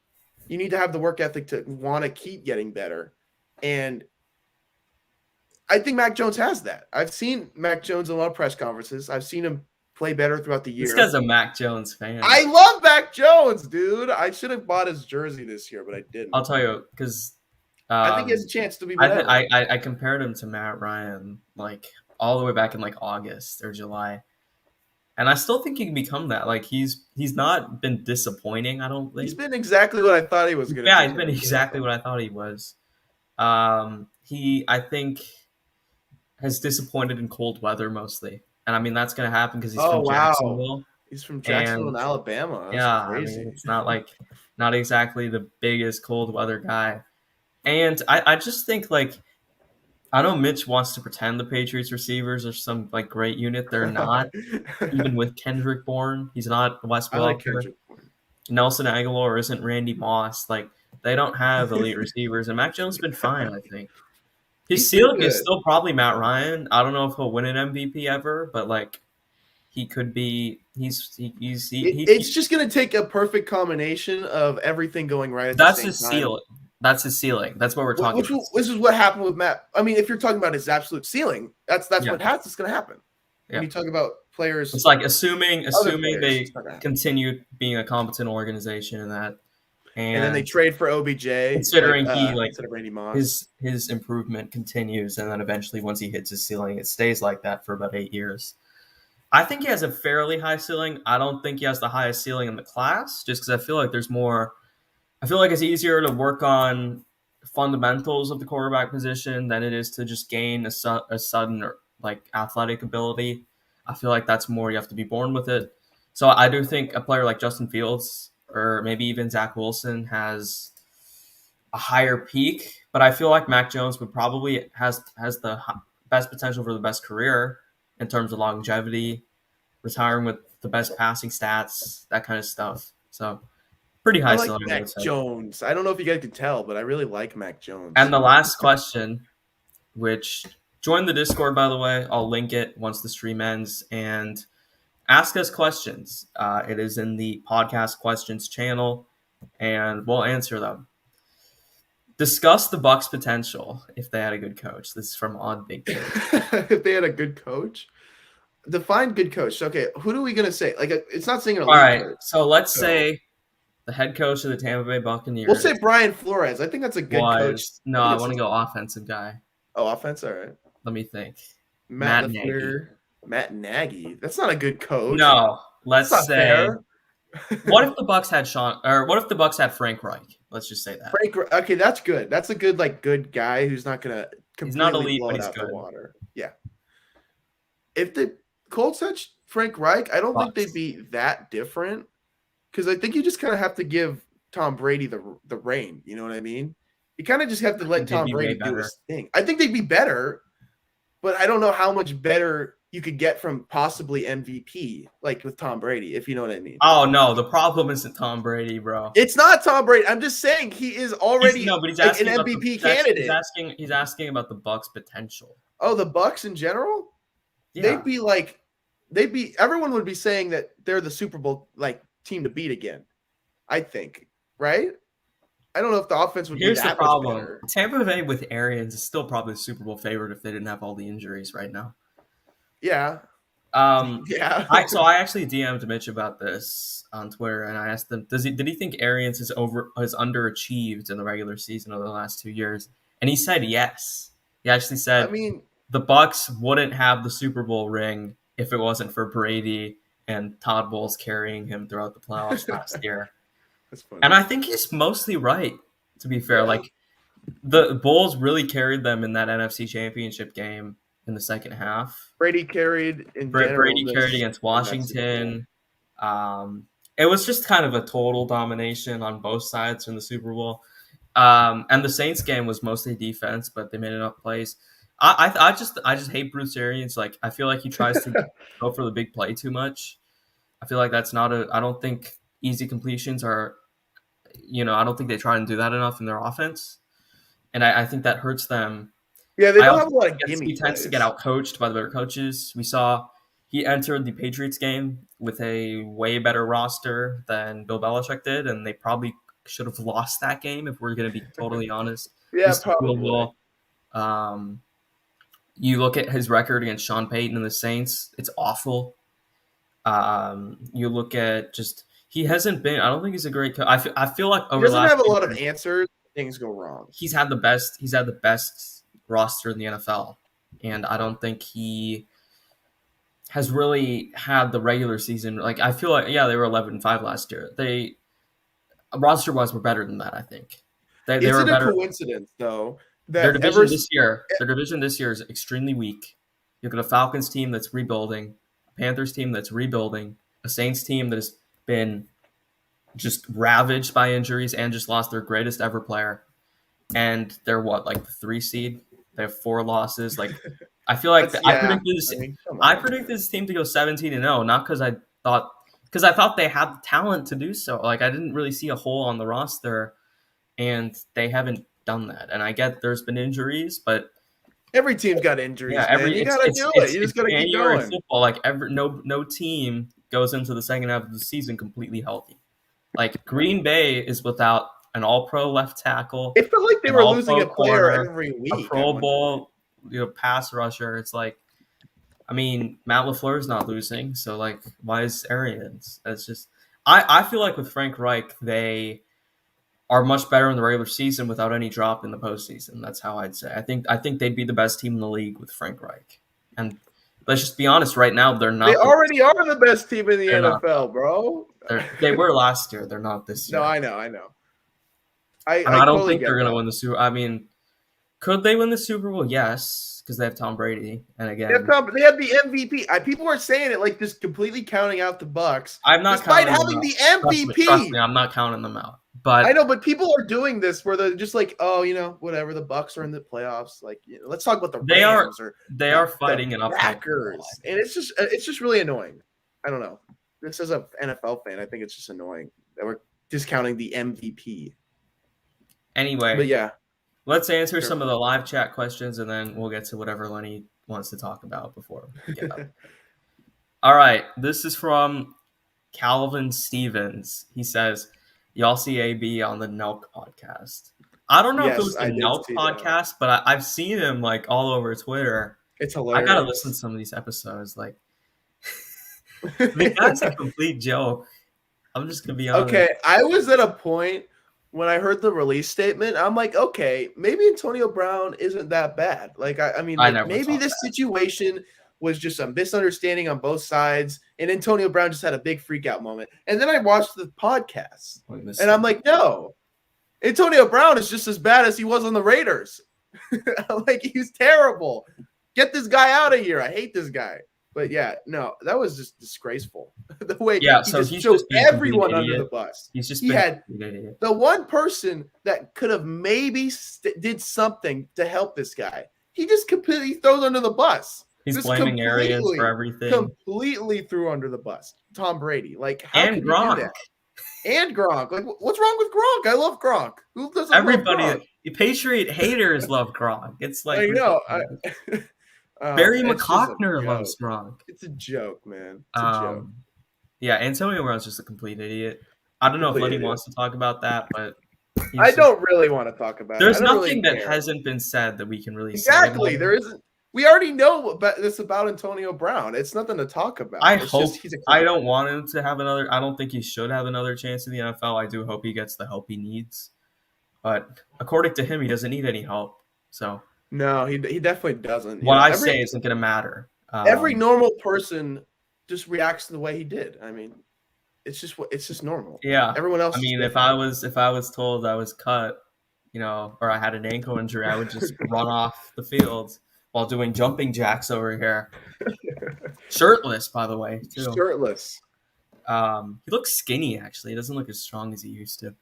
You need to have the work ethic to want to keep getting better. And I think Mac Jones has that. I've seen Mac Jones in a lot of press conferences. I've seen him play better throughout the This year. guy's a Mac Jones fan. I love Mac Jones, dude. I should have bought his jersey this year, but I didn't. I'll tell you, because I think he has a chance to be I, whatever. I compared him to Matt Ryan like all the way back in like August or July, and I still think he can become that. Like he's not been disappointing. I don't think He's been exactly what I thought he was going to be. Yeah, he's been exactly what I thought he was. He I think has disappointed in cold weather mostly, and I mean that's going to happen because he's from Jacksonville. He's from Jacksonville, And Alabama. That's yeah, crazy. I mean it's not exactly the biggest cold weather guy. And I just think like I know Mitch wants to pretend the Patriots receivers are some like great unit. They're not. Even with Kendrick Bourne, he's not Wes I like Welker. Kendrick. Nelson Aguilar isn't Randy Moss. Like they don't have elite receivers, and Mac Jones has been fine. I think his ceiling is still probably Matt Ryan. I don't know if he'll win an MVP ever, but like he could be. It's just going to take a perfect combination of everything going right at the That's same his time. ceiling. That's his ceiling. That's what we're talking about. This is what happened with Matt. I mean, if you're talking about his absolute ceiling, that's Yeah. what has going to happen. When you talk about players, It's like assuming players, they continue being a competent organization and that, and then they trade for OBJ, considering he like instead of Randy Moss. his improvement continues, and then eventually once he hits his ceiling, it stays like that for about 8 years. I think he has a fairly high ceiling. I don't think he has the highest ceiling in the class, just because I feel like there's more. I feel like it's easier to work on fundamentals of the quarterback position than it is to just gain a sudden or like athletic ability. I feel like that's more you have to be born with it. So I do think a player like Justin Fields or maybe even Zach Wilson has a higher peak, but I feel like Mac Jones would probably has the best potential for the best career in terms of longevity, retiring with the best passing stats, that kind of stuff. So pretty high ceiling. Mac Jones. I don't know if you guys can tell, but I really like Mac Jones. And the last question, which join the Discord, by the way. I'll link it once the stream ends. And ask us questions. It is in the podcast questions channel, and we'll answer them. Discuss the Bucs' potential if they had a good coach. This is from Odd Big Kid. If they had a good coach? Define good coach. Okay, who are we going to say? Like, it's not saying an elite All right, coach. so let's say the head coach of the Tampa Bay Buccaneers. We'll say Brian Flores. I think that's a good coach. No, I want to go offensive guy. Oh, offense? All right. Let me think. Matt Nagy. That's not a good coach. No, let's say. What if the Bucs had what if the Bucs had Frank Reich? Let's just say that. Okay, that's good. That's a good guy who's not going to completely blow it out the water. Yeah. If the Colts had Frank Reich, I don't think they'd be that different. Because I think you just kind of have to give Tom Brady the reign. You know what I mean? You kind of just have to let Tom Brady do his thing. I think they'd be better, but I don't know how much better you could get from possibly MVP, like with Tom Brady, if you know what I mean. Oh, no. The problem isn't Tom Brady, bro. It's not Tom Brady. I'm just saying he is already he's asking an MVP candidate. He's asking about the Bucs' potential. Oh, the Bucs in general? Yeah. Everyone would be saying that they're the Super Bowl team to beat again, I think, right? I don't know if the offense would be that much better. Here's the problem. Tampa Bay with Arians is still probably the Super Bowl favorite if they didn't have all the injuries right now. Yeah. Yeah. I actually DM'd Mitch about this on Twitter, and I asked him, did he think Arians has underachieved in the regular season over the last 2 years? And he said yes. He actually I said mean, the Bucks wouldn't have the Super Bowl ring if it wasn't for Brady and Todd Bowles carrying him throughout the playoffs last year. that's funny. And I think he's mostly right, to be fair. Yeah. Like, the Bulls really carried them in that NFC Championship game in the second half. Brady carried in general Brady carried against in that Super Bowl. Washington. It was just kind of a total domination on both sides in the Super Bowl. And the Saints game was mostly defense, but they made enough plays. I just hate Bruce Arians. Like, I feel like he tries to go for the big play too much. I feel like that's not a. I don't think easy completions are. I don't think they try and do that enough in their offense, and I think that hurts them. Yeah, they I don't also have a lot of think gimme he tends to plays. get outcoached by the better coaches. We saw he entered the Patriots game with a way better roster than Bill Belichick did, and they probably should have lost that game if we're going to be totally honest. Yeah, Missed the field probably. goal. You look at his record against Sean Payton and the Saints; it's awful. You look at just he hasn't been. I don't think he's a great coach. I feel like He over the doesn't last have a few lot of years, answers. Things go wrong. he's had the best. He's had the best roster in the NFL, and I don't think he has really had the regular season. Like, I feel like, yeah, they were 11-5 last year. They roster wise were better than that. I think they Is were it a better. coincidence though Their that division this year, is extremely weak. You've got a Falcons team that's rebuilding, a Panthers team that's rebuilding, a Saints team that has been just ravaged by injuries and just lost their greatest ever player. And they're what, like the 3 seed? They have 4 losses. Like, I feel like that's yeah? I mean, come I on. predicted this team to go 17-0, not because I thought they had the talent to do so. Like, I didn't really see a hole on the roster, and they haven't done that. And I get there's been injuries, but Every team's got yeah, injuries, man. You gotta do it. You just gotta keep January going. football. Like, no team goes into the second half of the season completely healthy. Like, Green Bay is without an All-Pro left tackle, It felt like they an were losing All-Pro a player corner, every a week. Pro Bowl, pass rusher. It's like, I mean, Matt LaFleur's not losing, so like, why is Arians? It's just, I feel like with Frank Reich, they are much better in the regular season without any drop in the postseason. That's how I'd say. I think they'd be the best team in the league with Frank Reich. And let's just be honest, right now they're They not. already are the best team in the They're not. NFL, bro. They were last year. They're not this year. No, I know. And I I don't totally think get they're going to that. win the Super. I mean, could they win the Super Bowl? Yes, because they have Tom Brady. And again, They have the MVP. People are saying it like just completely counting out the Bucks, I'm not despite counting having them the out. MVP. Trust me, I'm not counting them out. I But know, but people are doing this where they're just like, oh, whatever. The Bucks are in the playoffs. Like, let's talk about the they are Rams or they are fighting the an uphill Packers, battle. and it's just really annoying. I don't know. This as a NFL fan, I think it's just annoying that we're discounting the MVP. Anyway, But yeah, let's answer sure. some of the live chat questions, and then we'll get to whatever Lenny wants to talk about before we get up. All right, this is from Calvin Stevens. He says, "Y'all see AB on the Nelk podcast." I don't know if it Yes, was the I did Nelk see that. podcast, but I've seen him like all over Twitter. It's I gotta listen to hilarious. some of these episodes. Like, the guy's a complete joke. I'm just gonna be honest. Okay, I was at a point when I heard the release statement. I'm like, okay, maybe Antonio Brown isn't that bad. Like, I mean, I like never maybe thought this that. situation was just a misunderstanding on both sides, and Antonio Brown just had a big freak out moment. And then I watched the podcast, and I'm like, no, Antonio Brown is just as bad as he was on the Raiders. Like, he's terrible. Get this guy out of here. I hate this guy. But yeah, no, that was just disgraceful. The way Yeah, he so just he's threw just been a complete everyone under idiot. the bus. He's just He been a had complete idiot. the one person that could have maybe did something to help this guy. He just completely throws under the bus. He's Just blaming Arians for everything. completely threw under the bus. Tom Brady. Like, how And could you do Gronk. that? And Gronk. Like, what's wrong with Gronk? I love Gronk. Who doesn't love Everybody, Gronk? the Patriot haters love Gronk. It's like I know. ridiculous. Barry It's just a McCockner joke. loves Gronk. It's a joke, man. It's a joke. Yeah, Antonio Brown's just a complete idiot. I don't know if Complete Lenny idiot. wants to talk about that, but I don't really want to talk about it. There's I don't nothing really that care. hasn't been said that we can really Exactly. say. There isn't. We already know this about Antonio Brown. It's nothing to talk I about. It's just hope he's a I quarterback. don't want him to have another. I don't think he should have another chance in the NFL. I do hope he gets the help he needs, but according to him, he doesn't need any help. So No, he definitely doesn't. what I say isn't going to matter. Every normal person just reacts to the way he did. I mean, it's just normal. Yeah, Everyone I else is mean, different. if I was told I was cut, or I had an ankle injury, I would just run off the field while doing jumping jacks over here, shirtless, by the way, too. Shirtless. He looks skinny actually. He doesn't look as strong as he used to.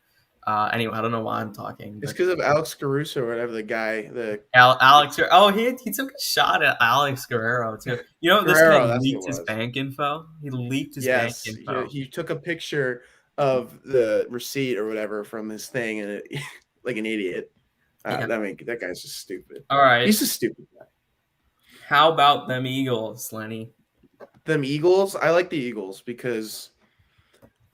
Anyway, I don't know why I'm talking, It's but because of Alex Caruso or whatever the guy, the Alex. Oh, he took a shot at Alex Guerrero too. This guy Guerrero. That's what leaked it his was. bank info. He leaked his bank Yes, info. he took a picture of the receipt or whatever from his thing, and like an idiot. Yeah. I mean, that guy's just stupid. All right. He's a stupid guy. How about them Eagles, Lenny? Them Eagles, I like the Eagles because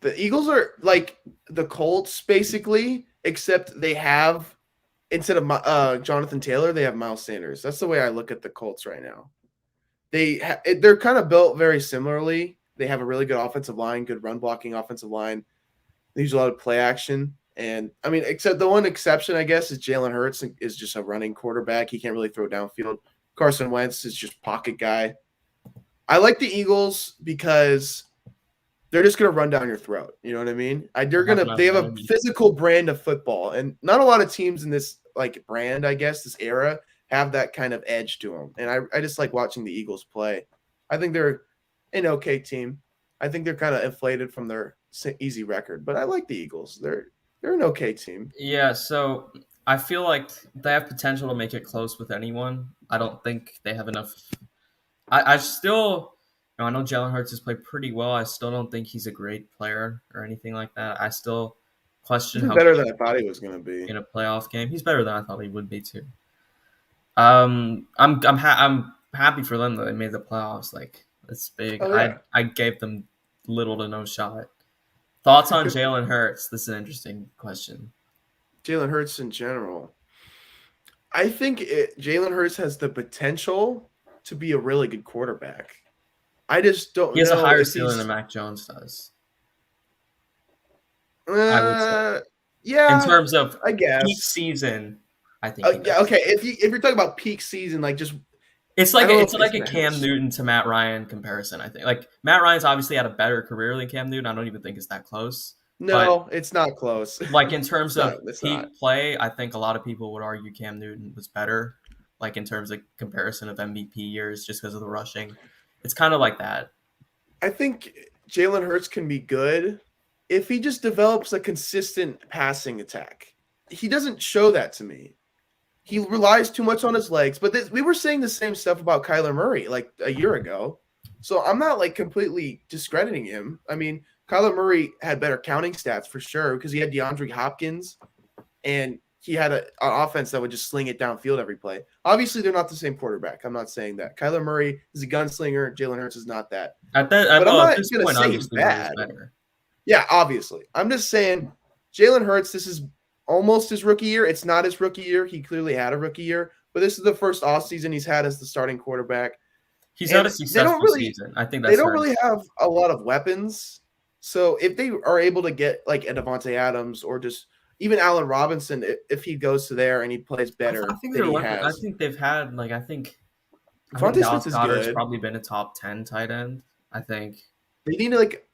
the Eagles are like the Colts basically, except they have instead of Jonathan Taylor, they have Miles Sanders. That's the way I look at the Colts right now. They're kind of built very similarly. They have a really good offensive line, good run blocking offensive line. They use a lot of play action. And I mean, except the one exception, I guess, is Jalen Hurts is just a running quarterback. He can't really throw downfield. Carson Wentz is just pocket guy. I like the Eagles because they're just going to run down your throat. You know what I mean? They have a physical brand of football, and not a lot of teams in this like brand, I guess, this era have that kind of edge to them. And I just like watching the Eagles play. I think they're an okay team. I think they're kind of inflated from their easy record, but I like the Eagles. They're an okay team. Yeah, so I feel like they have potential to make it close with anyone. I don't think they have enough. I still, I know Jalen Hurts has played pretty well. I still don't think he's a great player or anything like that. I still question He's how better than I thought he was going to be in a playoff game. He's better than I thought he would be too. I'm happy for them that they made the playoffs. Like it's big. Oh yeah, I gave them little to no shot. Thoughts on Jalen Hurts? This is an interesting question. Jalen Hurts in general. I think Jalen Hurts has the potential to be a really good quarterback. I just don't He has a know higher if ceiling than he's. Mac Jones does. I would say. Uh, In yeah, terms of I peak guess. season, I think he Yeah, does. okay. If you're talking about peak season, like just It's I like don't know it's if he's like a gonna have Cam Newton to Matt Ryan comparison. I think like Matt Ryan's obviously had a better career than Cam Newton. I don't even think it's that close. But No, it's not close. like in terms of It's not. peak play, I think a lot of people would argue Cam Newton was better. Like in terms of comparison of MVP years, just because of the rushing, it's kind of like that. I think Jalen Hurts can be good if he just develops a consistent passing attack. He doesn't show that to me. He relies too much on his legs. But we were saying the same stuff about Kyler Murray like a year ago. So I'm not like completely discrediting him. I mean, Kyler Murray had better counting stats for sure because he had DeAndre Hopkins and he had an offense that would just sling it downfield every play. Obviously, they're not the same quarterback. I'm not saying that. Kyler Murray is a gunslinger. Jalen Hurts is not that. But I'm not This going to point, say he's obviously, Murray's bad. better. Yeah, obviously. I'm just saying Jalen Hurts, this is almost his rookie year. It's not his rookie year. He clearly had a rookie year, but this is the first off season he's had as the starting quarterback. He's And had a successful season. I think they that's don't fair. really have a lot of weapons. So if they are able to get like a Devontae Adams or just even Allen Robinson, if he goes to there and he plays better I think than they're he lucky. I has. think they've had like I think Devontae Dallas Smith is Goedert's good. probably been a top 10 tight end. I think. They need like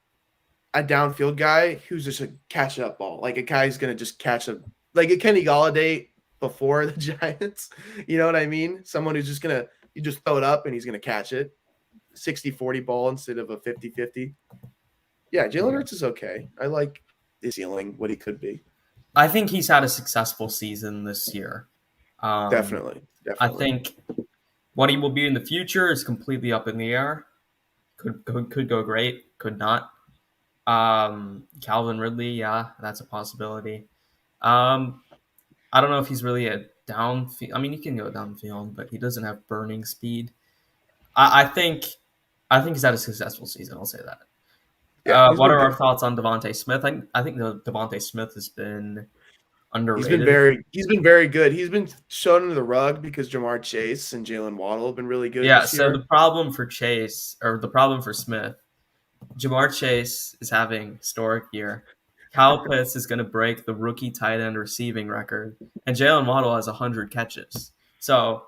a downfield guy who's just a catch up ball, like a guy who's gonna just catch a like a Kenny Galladay before the Giants. You know what I mean? Someone who's just gonna you just throw it up and he's gonna catch it. 60-40 ball instead of a 50-50. Yeah, Jalen Hurts is okay. I like his ceiling, what he could be. I think he's had a successful season this year. Definitely. I think what he will be in the future is completely up in the air. Could go great, could not. Calvin Ridley, yeah, that's a possibility. I don't know if he's really a downfield. I mean, he can go downfield, but he doesn't have burning speed. I think he's had a successful season. I'll say that. Yeah, he's What been are our good. thoughts on Devonta Smith? I think the Devonta Smith has been underrated. He's been very good. He's been shown under the rug because Jamar Chase and Jalen Waddle have been really good Yeah, this so year. the problem for Chase, or the problem for Smith, Jamar Chase is having historic year. Kyle Pitts is going to break the rookie tight end receiving record, and Jalen Waddle has 100 catches. So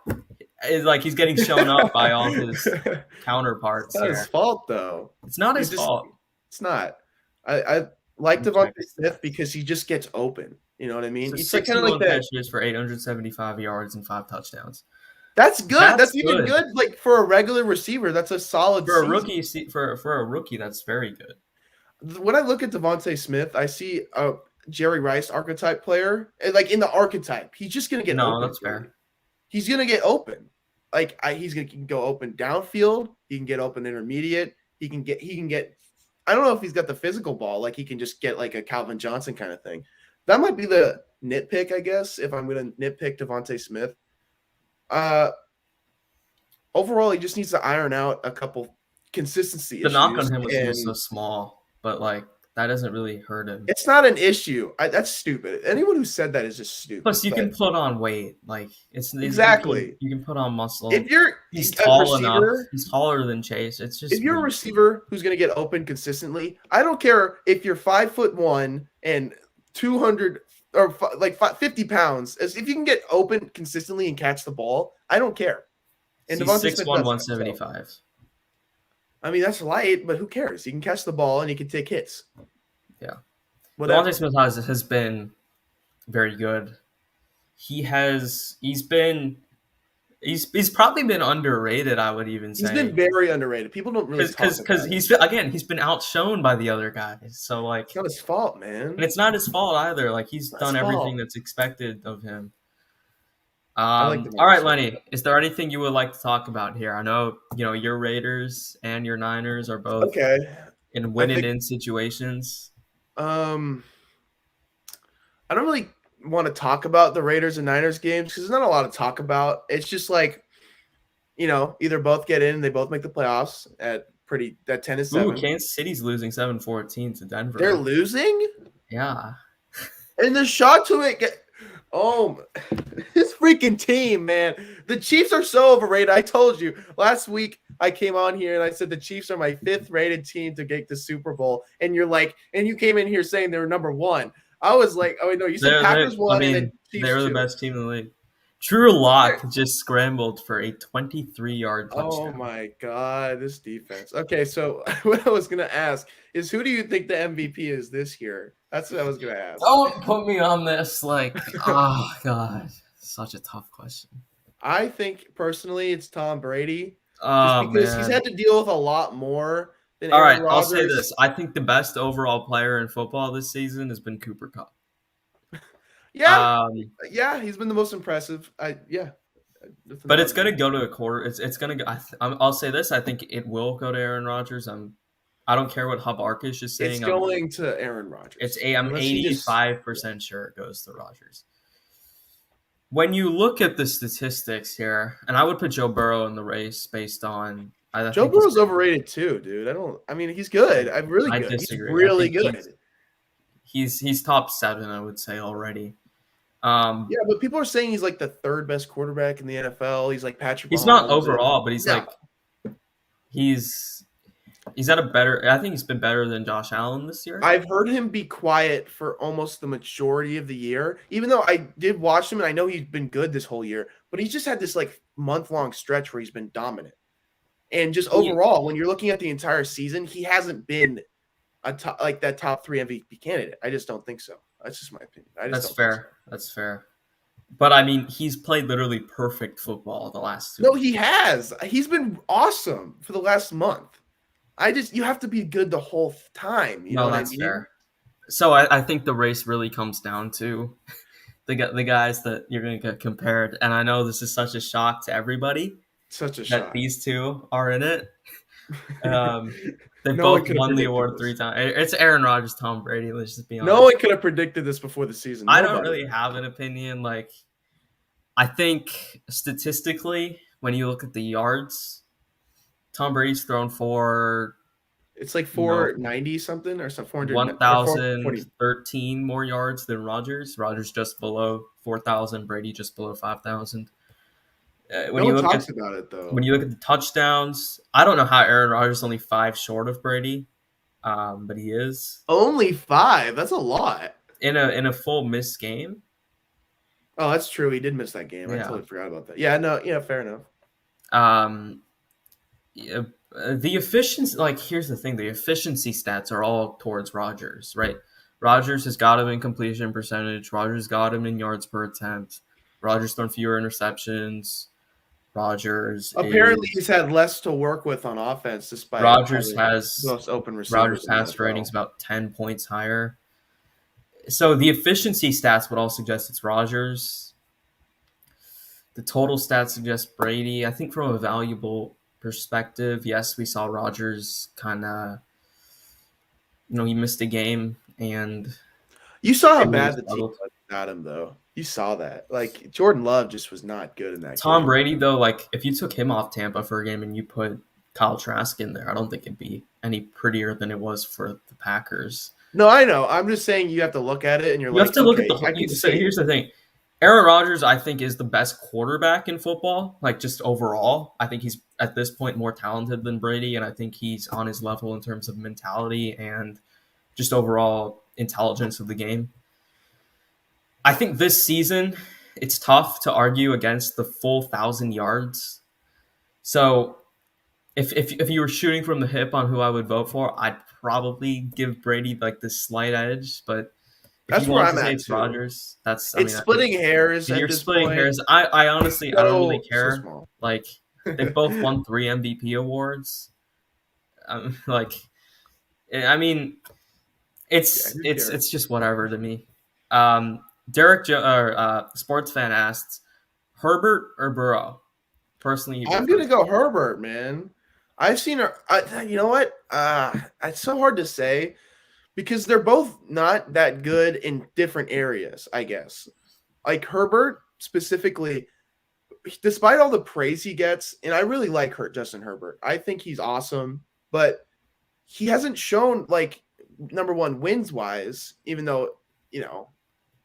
it's like he's getting shown up by all his It's counterparts not his here. fault though. It's not He his just fault. it's not. I like Let me Devonta check his Smith stats. because he just gets open. You know what I mean? So It's like kind of like 61 that. catches for 875 yards and 5 touchdowns. That's good. That's That's even good good. Like for a regular receiver, that's a solid for a season. rookie. For a rookie, that's very good. When I look at Devonta Smith, I see a Jerry Rice archetype player. And like in the archetype, he's just gonna get No, open, that's dude. fair. He's gonna get open. He's gonna he can go open downfield. He can get open intermediate. He can get. I don't know if he's got the physical ball. Like he can just get like a Calvin Johnson kind of thing. That might be the nitpick, I guess, if I'm gonna nitpick Devonta Smith. Uh, Overall, he just needs to iron out a couple consistency The knock on issues, him was he was so and small, but like that doesn't really hurt him. it's not an issue. That's stupid. Anyone who said that is just stupid. Plus, you can But put on weight. Like exactly, you can put on muscle. if you're He's a tall enough. receiver, He's taller than Chase. It's if just you're a weak. receiver who's going to get open consistently, I don't care if you're 5'1" and 200 or 50 pounds. As if you can get open consistently and catch the ball, I don't care. And He's Devonta Smith 6'1", does that. So, 175. I mean, that's light, but who cares? He can catch the ball and he can take hits. Yeah. Whatever. Devonta Smith has been very good. He's probably been underrated, I would even He's been say. very underrated. People don't really talk Because about it. he's been outshone by the other guys. So like, It's not his fault, and man. it's not his fault either. Like he's It's not his done everything fault. that's expected of him. I like All Devonta right, Smith. Lenny, is there anything you would like to talk about here? I know your Raiders and your Niners are both Okay. in I winning think in situations. um I don't really want to talk about the Raiders and Niners games because there's not a lot to talk about. It's just like, either both get in and they both make the playoffs at 10 and Ooh, 7. Kansas City's losing 7-14 to They're Denver. losing? Yeah. And the shot to it this freaking team, man. The Chiefs are so overrated. I told you last week I came on here and I said the Chiefs are my 5th rated team to get the Super Bowl. And you came in here saying they were number 1. I was like, oh no, you said Packers I won and then mean, Chiefs they're the 2. best team in the league. Drew Lock just scrambled for a 23-yard Oh touchdown. my God, this defense. Okay, so what I was gonna ask is who do you think the MVP is this year? That's what I was gonna ask. Don't put me on this. Like, oh god, such a tough question. I think personally it's Tom Brady, just Oh because he's man. had to deal with a lot more than All right, Aaron I'll say Rodgers. this. I think the best overall player in football this season has been Cooper Cup. Yeah, Um, yeah, he's been the most impressive. Nothing but to it's argue. gonna go to a quarter. It's gonna go. I'll say this. I think it will go to Aaron Rodgers. I don't care what Hub Arkish is It's saying. going to Aaron Rodgers. I'm Unless he just 85% sure it goes to Rodgers. When you look at the statistics here, and I would put Joe Burrow in the race based on I Joe think he's Burrow's overrated too, dude. I mean, he's good. I'm really I good. He's disagree. I really think good. he's top 7, I would say already. Yeah, but people are saying he's like the 3rd best quarterback in the NFL. He's like Patrick He's not Mahomes. overall, but he's No, like he's at a better. I think he's been better than Josh Allen this year. I've heard him be quiet for almost the majority of the year, even though I did watch him and I know he's been good this whole year, but he's just had this like month-long stretch where he's been dominant. And just He- overall, when you're looking at the entire season, he hasn't been that top 3 MVP candidate. I just don't think so. That's just my opinion. I just That's don't think so. fair. That's fair. But I mean, he's played literally perfect football the last 2. No, he has. He's been awesome for the last month. You have to be good the whole time. You know what I That's mean? fair. So I think the race really comes down to the guys that you're going to get compared. And I know this is such a shock to everybody Such a that shock. these two are in it. They No one both could have won the predicted award this. 3 times. It's Aaron Rodgers, Tom Brady. Let's just be honest. No one could have predicted this before the season. I Nobody. don't really have an opinion. Like, I think statistically, when you look at the yards, Tom Brady's thrown for It's like No, 490 something or some 400 or 440. 1,013 more yards than Rodgers. Rodgers just below 4,000. Brady just below 5,000. No one talks about it When though. you look at the touchdowns, I don't know how Aaron Rodgers is only 5 short of Brady, but he is Only 5. That's a lot. in a full missed game. Oh, that's true. He did miss that game. I Yeah. totally forgot about that. Yeah, no, yeah, fair enough. Yeah, the efficiency, like, here's the thing: the efficiency stats are all towards Rodgers, right? Rodgers has got him in completion percentage. Rodgers got him in yards per attempt. Rodgers thrown fewer interceptions. Rodgers Apparently, he's is had less to work with on offense despite Rodgers having the has most open receivers Rodgers in the passer NFL. ratings about 10 points higher. So the efficiency stats would all suggest it's Rodgers. The total stats suggest Brady. I think from a valuable perspective, yes, we saw Rodgers kind of, he missed a game and You saw how they really bad the team struggled. was without him, though. You saw that. Like, Jordan Love just was not good in that Tom game. Brady, though, like, if you took him off Tampa for a game and you put Kyle Trask in there, I don't think it'd be any prettier than it was for the Packers. No, I know. I'm just saying you have to look at it and you're You like, have to look at okay, the I whole. can So see. here's the thing: Aaron Rodgers, I think, is the best quarterback in football. Like, just overall, I think he's at this point more talented than Brady, and I think he's on his level in terms of mentality and just overall intelligence of the game. I think this season it's tough to argue against the full 1,000 yards. So if you were shooting from the hip on who I would vote for, I'd probably give Brady like this slight edge. But if you That's where want to I'm say at, it's too. Rodgers, that's I It's mean, if splitting hairs at you're this splitting point. hairs, I honestly I don't really So care. small. Like they've both won 3 MVP awards. Like I mean, Yeah, it's who it's cares? it's just whatever to me. Sports fan asks, Herbert or Burrow? Personally, you go I'm gonna first. go Herbert, man. I've seen her. You know what? It's so hard to say because they're both not that good in different areas. I guess like Herbert specifically, despite all the praise he gets, and I really like Justin Herbert. I think he's awesome, but he hasn't shown like number one wins wise. Even though you know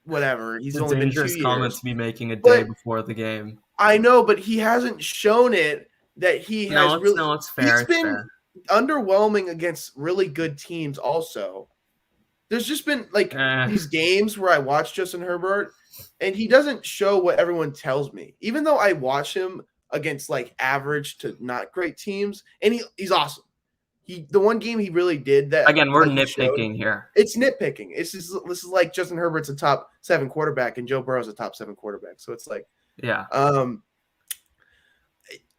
whatever, he's It's a only been two dangerous comment years. to be making a day But before the game. I know, but he hasn't shown it that he has really. No, it's fair. He's It's been fair. underwhelming against really good teams. Also, there's just been like Eh, these games where I watch Justin Herbert, and he doesn't show what everyone tells me. Even though I watch him against like average to not great teams, and he's awesome. The one game he really did that Again, we're like he showed. nitpicking here. It's nitpicking. It's just this is like Justin Herbert's a top 7 quarterback and Joe Burrow's a top 7 quarterback. So it's like Yeah.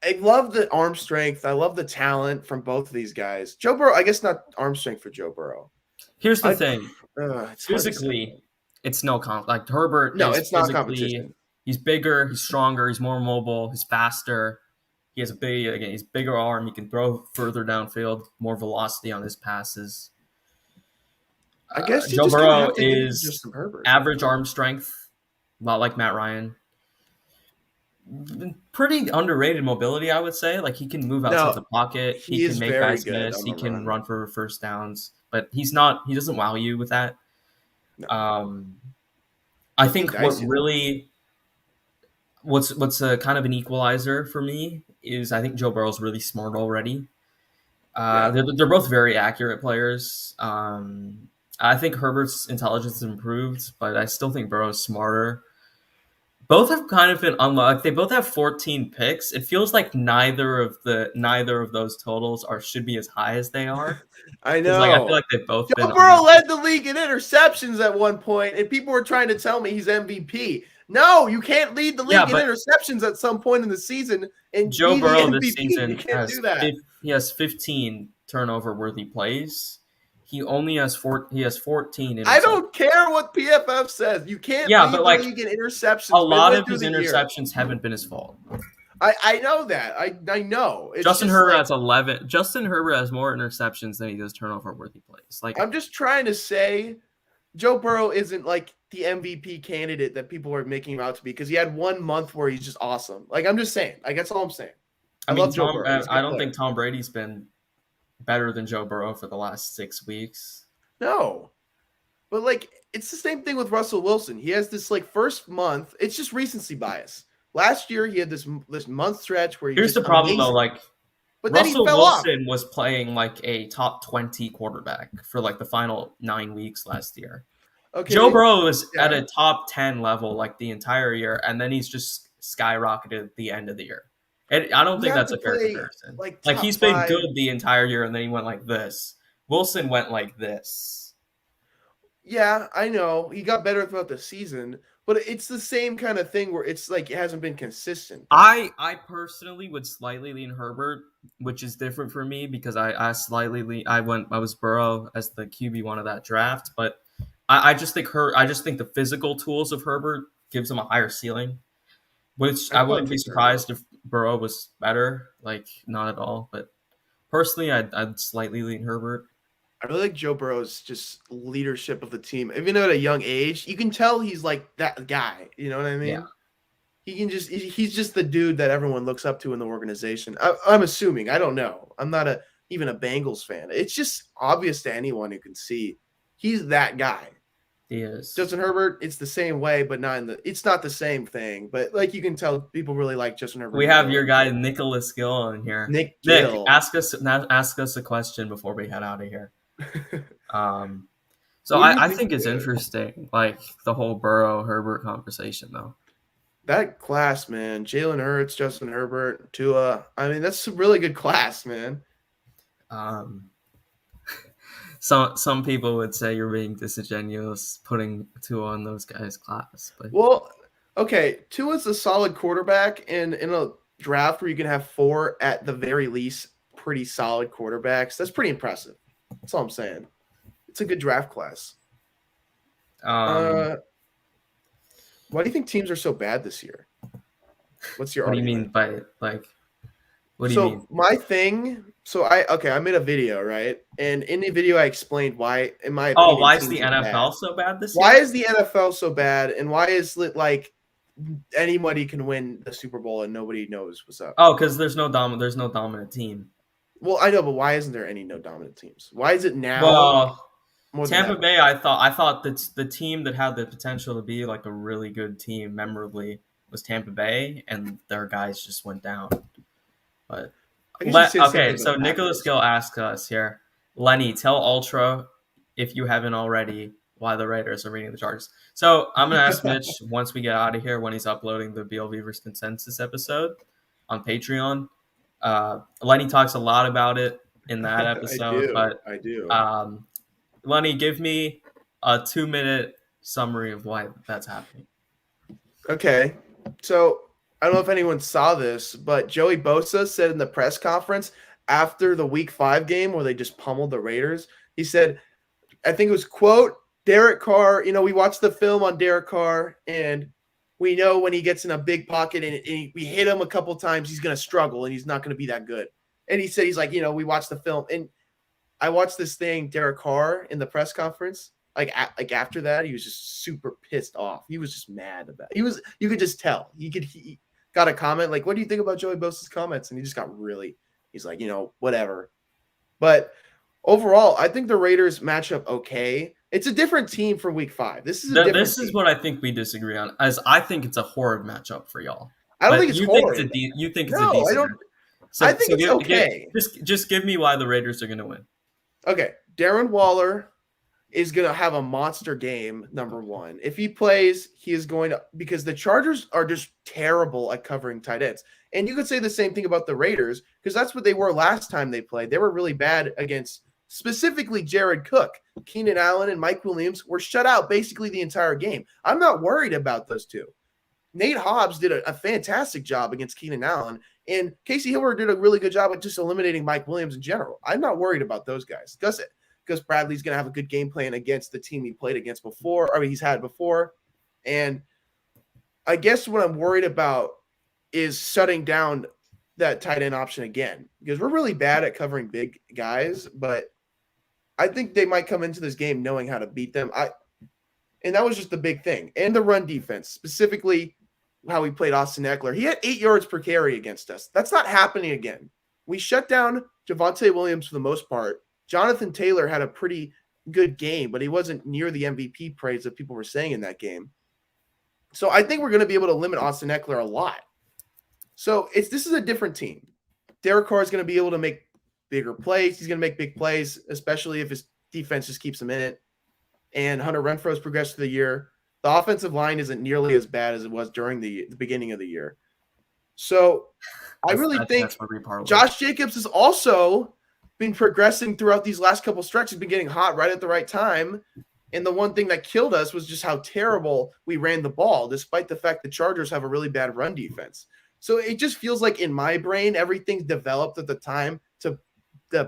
I love the arm strength. I love the talent from both of these guys. Joe Burrow, I guess not arm strength for Joe Burrow. Here's the I thing. it's hard to say. Physically, it's no comp. Like Herbert No, is it's not physically, competition. he's bigger, he's stronger, he's more mobile, he's faster. He has he's bigger arm. He can throw further downfield, more velocity on his passes. I guess you Joe just kind of Burrow have to give it to is Justin Herbert. average arm strength, a lot like Matt Ryan. Pretty underrated mobility, I would say. Like he can move outside No, the pocket, he he can is make very guys good miss, on he the can run. run for first downs, but he's not. He doesn't wow you with that. No. I He can think what dice you. really what's a kind of an equalizer for me is I think Joe Burrow's really smart already. Yeah. They're both very accurate players. I think Herbert's intelligence has improved, but I still think Burrow's smarter. Both have kind of been unlucky. They both have 14 picks. It feels like neither of those totals should be as high as they are. I Because like I feel know. like they've both been Joe Burrow unlucky. led the league in interceptions at one point, and people were trying to tell me he's MVP. No, you can't lead the Yeah, league in but interceptions at some point in the season and Joe be the Burrow this MVP. You season can't do that. he has 15 turnover worthy plays. He only has 14 I interceptions. don't care what PFF says. You can't Yeah, lead but the like league in a interceptions lot midway of through his the year. interceptions haven't been his fault. I know that. I know. It's Justin just Herbert like has 11. Justin Herbert has more interceptions than he does turnover worthy plays. Like I'm just trying to say Joe Burrow isn't like the MVP candidate that people are making him out to be because he had 1 month where he's just awesome. Like I'm just saying. Like that's all I'm saying. I I mean, love Joe Burrow. He's a I good don't player. think Tom Brady's been better than Joe Burrow for the last 6 weeks. No. But like it's the same thing with Russell Wilson. He has this like first month, it's just recency bias. Last year he had this month stretch where he Here's just the problem though, amazing. like But then he Russell fell off. Wilson was playing like a top 20 quarterback for like the final 9 weeks last year. Joe Okay. Burrow was at Yeah. a top 10 level like the entire year, and then he's just skyrocketed at the end of the year. And I don't You think have that's to a fair play comparison. like Like top he's been good 5. the entire year, and then he went like this. Wilson went like this. Yeah, I know. He got better throughout the season, but it's the same kind of thing where it's like it hasn't been consistent though. I personally would slightly lean Herbert, which is different for me because I slightly lean. I was Burrow as the QB1 of that draft, but I just think I just think the physical tools of Herbert gives him a higher ceiling, which I I probably wouldn't be picked Herbert. surprised if Burrow was better. Like not at all, but personally, I'd slightly lean Herbert. I really like Joe Burrow's just leadership of the team. Even at a young age, you can tell he's like that guy. You know what I Yeah, mean? He can just he's just the dude that everyone looks up to in the organization. I'm assuming. I don't know. I'm not even a Bengals fan. It's just obvious to anyone who can see he's that guy. he is. Justin Herbert, it's the same way, but not in the. It's not the same thing, but like you can tell, people really like Justin Herbert We even have more your than guy Nicholas Gill on here. Nick Nick, Gill. ask us a question before we head out of here. Um, so What do you I think? think it's interesting, like the whole Burrow Herbert conversation, though. That class, man. Jalen Hurts, Justin Herbert, Tua. I mean, that's a really good class, man. Um, some people would say you're being disingenuous putting two on those guys' class, but Well, okay, Tua's a solid quarterback, and in a draft where you can have 4 at the very least pretty solid quarterbacks, that's pretty impressive. That's all I'm saying. It's a good draft class. um, Uh, why do you think teams are so bad this year? What's your what do you mean argument? by like? What do you So mean? my thing, so I made a video, right? And in the video I explained why, in my Oh, opinion, why is the teams are bad. NFL so bad this Why year? is the NFL so bad, and why is it like anybody can win the Super Bowl and nobody knows what's up? Oh, because there's no dominant team. Well, I know, but why isn't there any no dominant teams? Why is it now Well, more than Tampa ever? Bay, I thought that the team that had the potential to be like a really good team, memorably, was Tampa Bay, and their guys just went down. But I guess you say the same okay, thing about so the Nicholas Packers. Gill asked us here, Lenny, tell Ultra if you haven't already why the Raiders are beating the Chargers. So I'm gonna ask Mitch once we get out of here when he's uploading the BLV vs consensus episode on Patreon. Lenny talks a lot about it in that I episode, do. but I do. um, Lenny, give me a 2 minute summary of why that's happening. Okay. So I don't know if anyone saw this, but Joey Bosa said in the press conference after the week 5 game where they just pummeled the Raiders, he said, I think it was quote, Derek Carr, we watched the film on Derek Carr and we know when he gets in a big pocket and we hit him a couple times, he's going to struggle and he's not going to be that good. And he said, he's like, we watched the film. And I watched this thing, Derek Carr, in the press conference. Like after that, he was just super pissed off. He was just mad about it. You could just tell. He got a comment like, "What do you think about Joey Bosa's comments?" And he just got really. He's like, whatever. But overall, I think the Raiders match up okay. It's a different team for Week 5. This is a different This is team. what I think we disagree on. As I think it's a horrid matchup for y'all, I don't think but it's you think it's horrid. you think it's a No, I decent. don't. matchup. I So think it's okay. just give me why the Raiders are going to win. Okay, Darren Waller is going to have a monster game, number one. If he plays, he is going to, because the Chargers are just terrible at covering tight ends. And you could say the same thing about the Raiders, because that's what they were last time they played. They were really bad against specifically Jared Cook. Keenan Allen and Mike Williams were shut out basically the entire game. I'm not worried about those two. Nate Hobbs did a fantastic job against Keenan Allen, and Casey Hayward did a really good job at just eliminating Mike Williams in general. I'm not worried about those guys. Because Bradley's going to have a good game plan against the team he played against before, he's had before. And I guess what I'm worried about is shutting down that tight end option again, because we're really bad at covering big guys, but I think they might come into this game knowing how to beat them. And that was just the big thing. And the run defense, specifically how we played Austin Eckler. He had 8 yards per carry against us. That's not happening again. We shut down Javonte Williams for the most part. Jonathan Taylor had a pretty good game, but he wasn't near the MVP praise that people were saying in that game. So I think we're going to be able to limit Austin Eckler a lot. So this is a different team. Derek Carr is going to be able to make bigger plays. He's going to make big plays, especially if his defense just keeps him in it. And Hunter Renfro's progressed through the year. The offensive line isn't nearly as bad as it was during the beginning of the year. So I really think Josh Jacobs has also been progressing throughout these last couple stretches. He's been getting hot right at the right time. And the one thing that killed us was just how terrible we ran the ball, despite the fact the Chargers have a really bad run defense. So it just feels like in my brain, everything's developed at the time to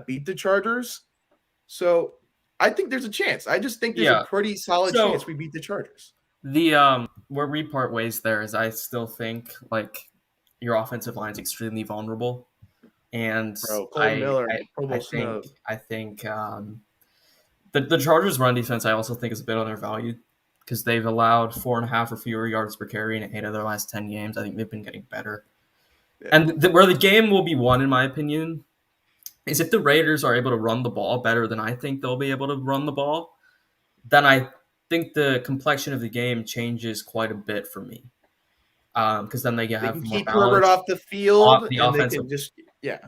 beat the Chargers. So I think there's a chance. I just think there's a pretty solid chance we beat the Chargers. Where we part ways there is I still think like your offensive line is extremely vulnerable. And I think the Chargers' run defense I also think is a bit undervalued because they've allowed 4.5 or fewer yards per carry in 8 of their last 10 games. I think they've been getting better. Yeah. And where the game will be won, in my opinion, is if the Raiders are able to run the ball better than I think they'll be able to run the ball, then I think the complexion of the game changes quite a bit for me. Because then they have more keep Herbert off the field. The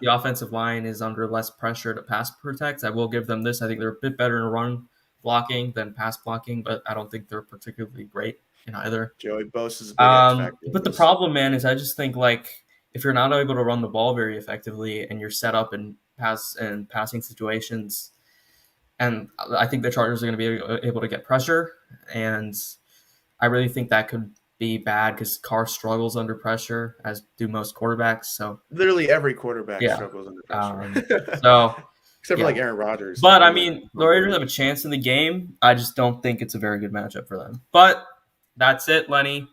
offensive line is under less pressure to pass protect. I will give them this. I think they're a bit better in run blocking than pass blocking, but I don't think they're particularly great in either. Joey Bosa is a big X factor. But the problem, man, is I just think like if you're not able to run the ball very effectively and you're set up in passing situations, and I think the Chargers are going to be able to get pressure, and I really think that could be bad because Carr struggles under pressure, as do most quarterbacks. So literally every quarterback struggles under pressure. Except for like Aaron Rodgers. But I mean, the Raiders have a chance in the game. I just don't think it's a very good matchup for them. But that's it, Lenny.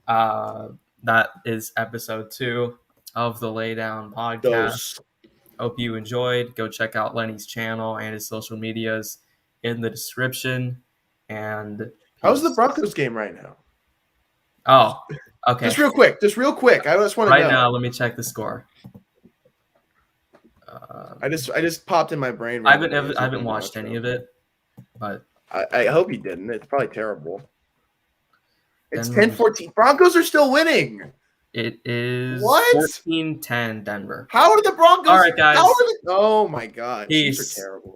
That is episode 2 of the Laydown podcast. Hope you enjoyed. Go check out Lenny's channel and his social medias in the description. And how's the Broncos game right now? Oh, okay. Just real quick. I just want to know. Right now, let me check the score. I just popped in my brain. I haven't watched any of it, but I hope you didn't. It's probably terrible. It's 10-14. Broncos are still winning. It is 14-10 Denver. How are the Broncos? All right, guys. Oh my God. Peace. These are terrible.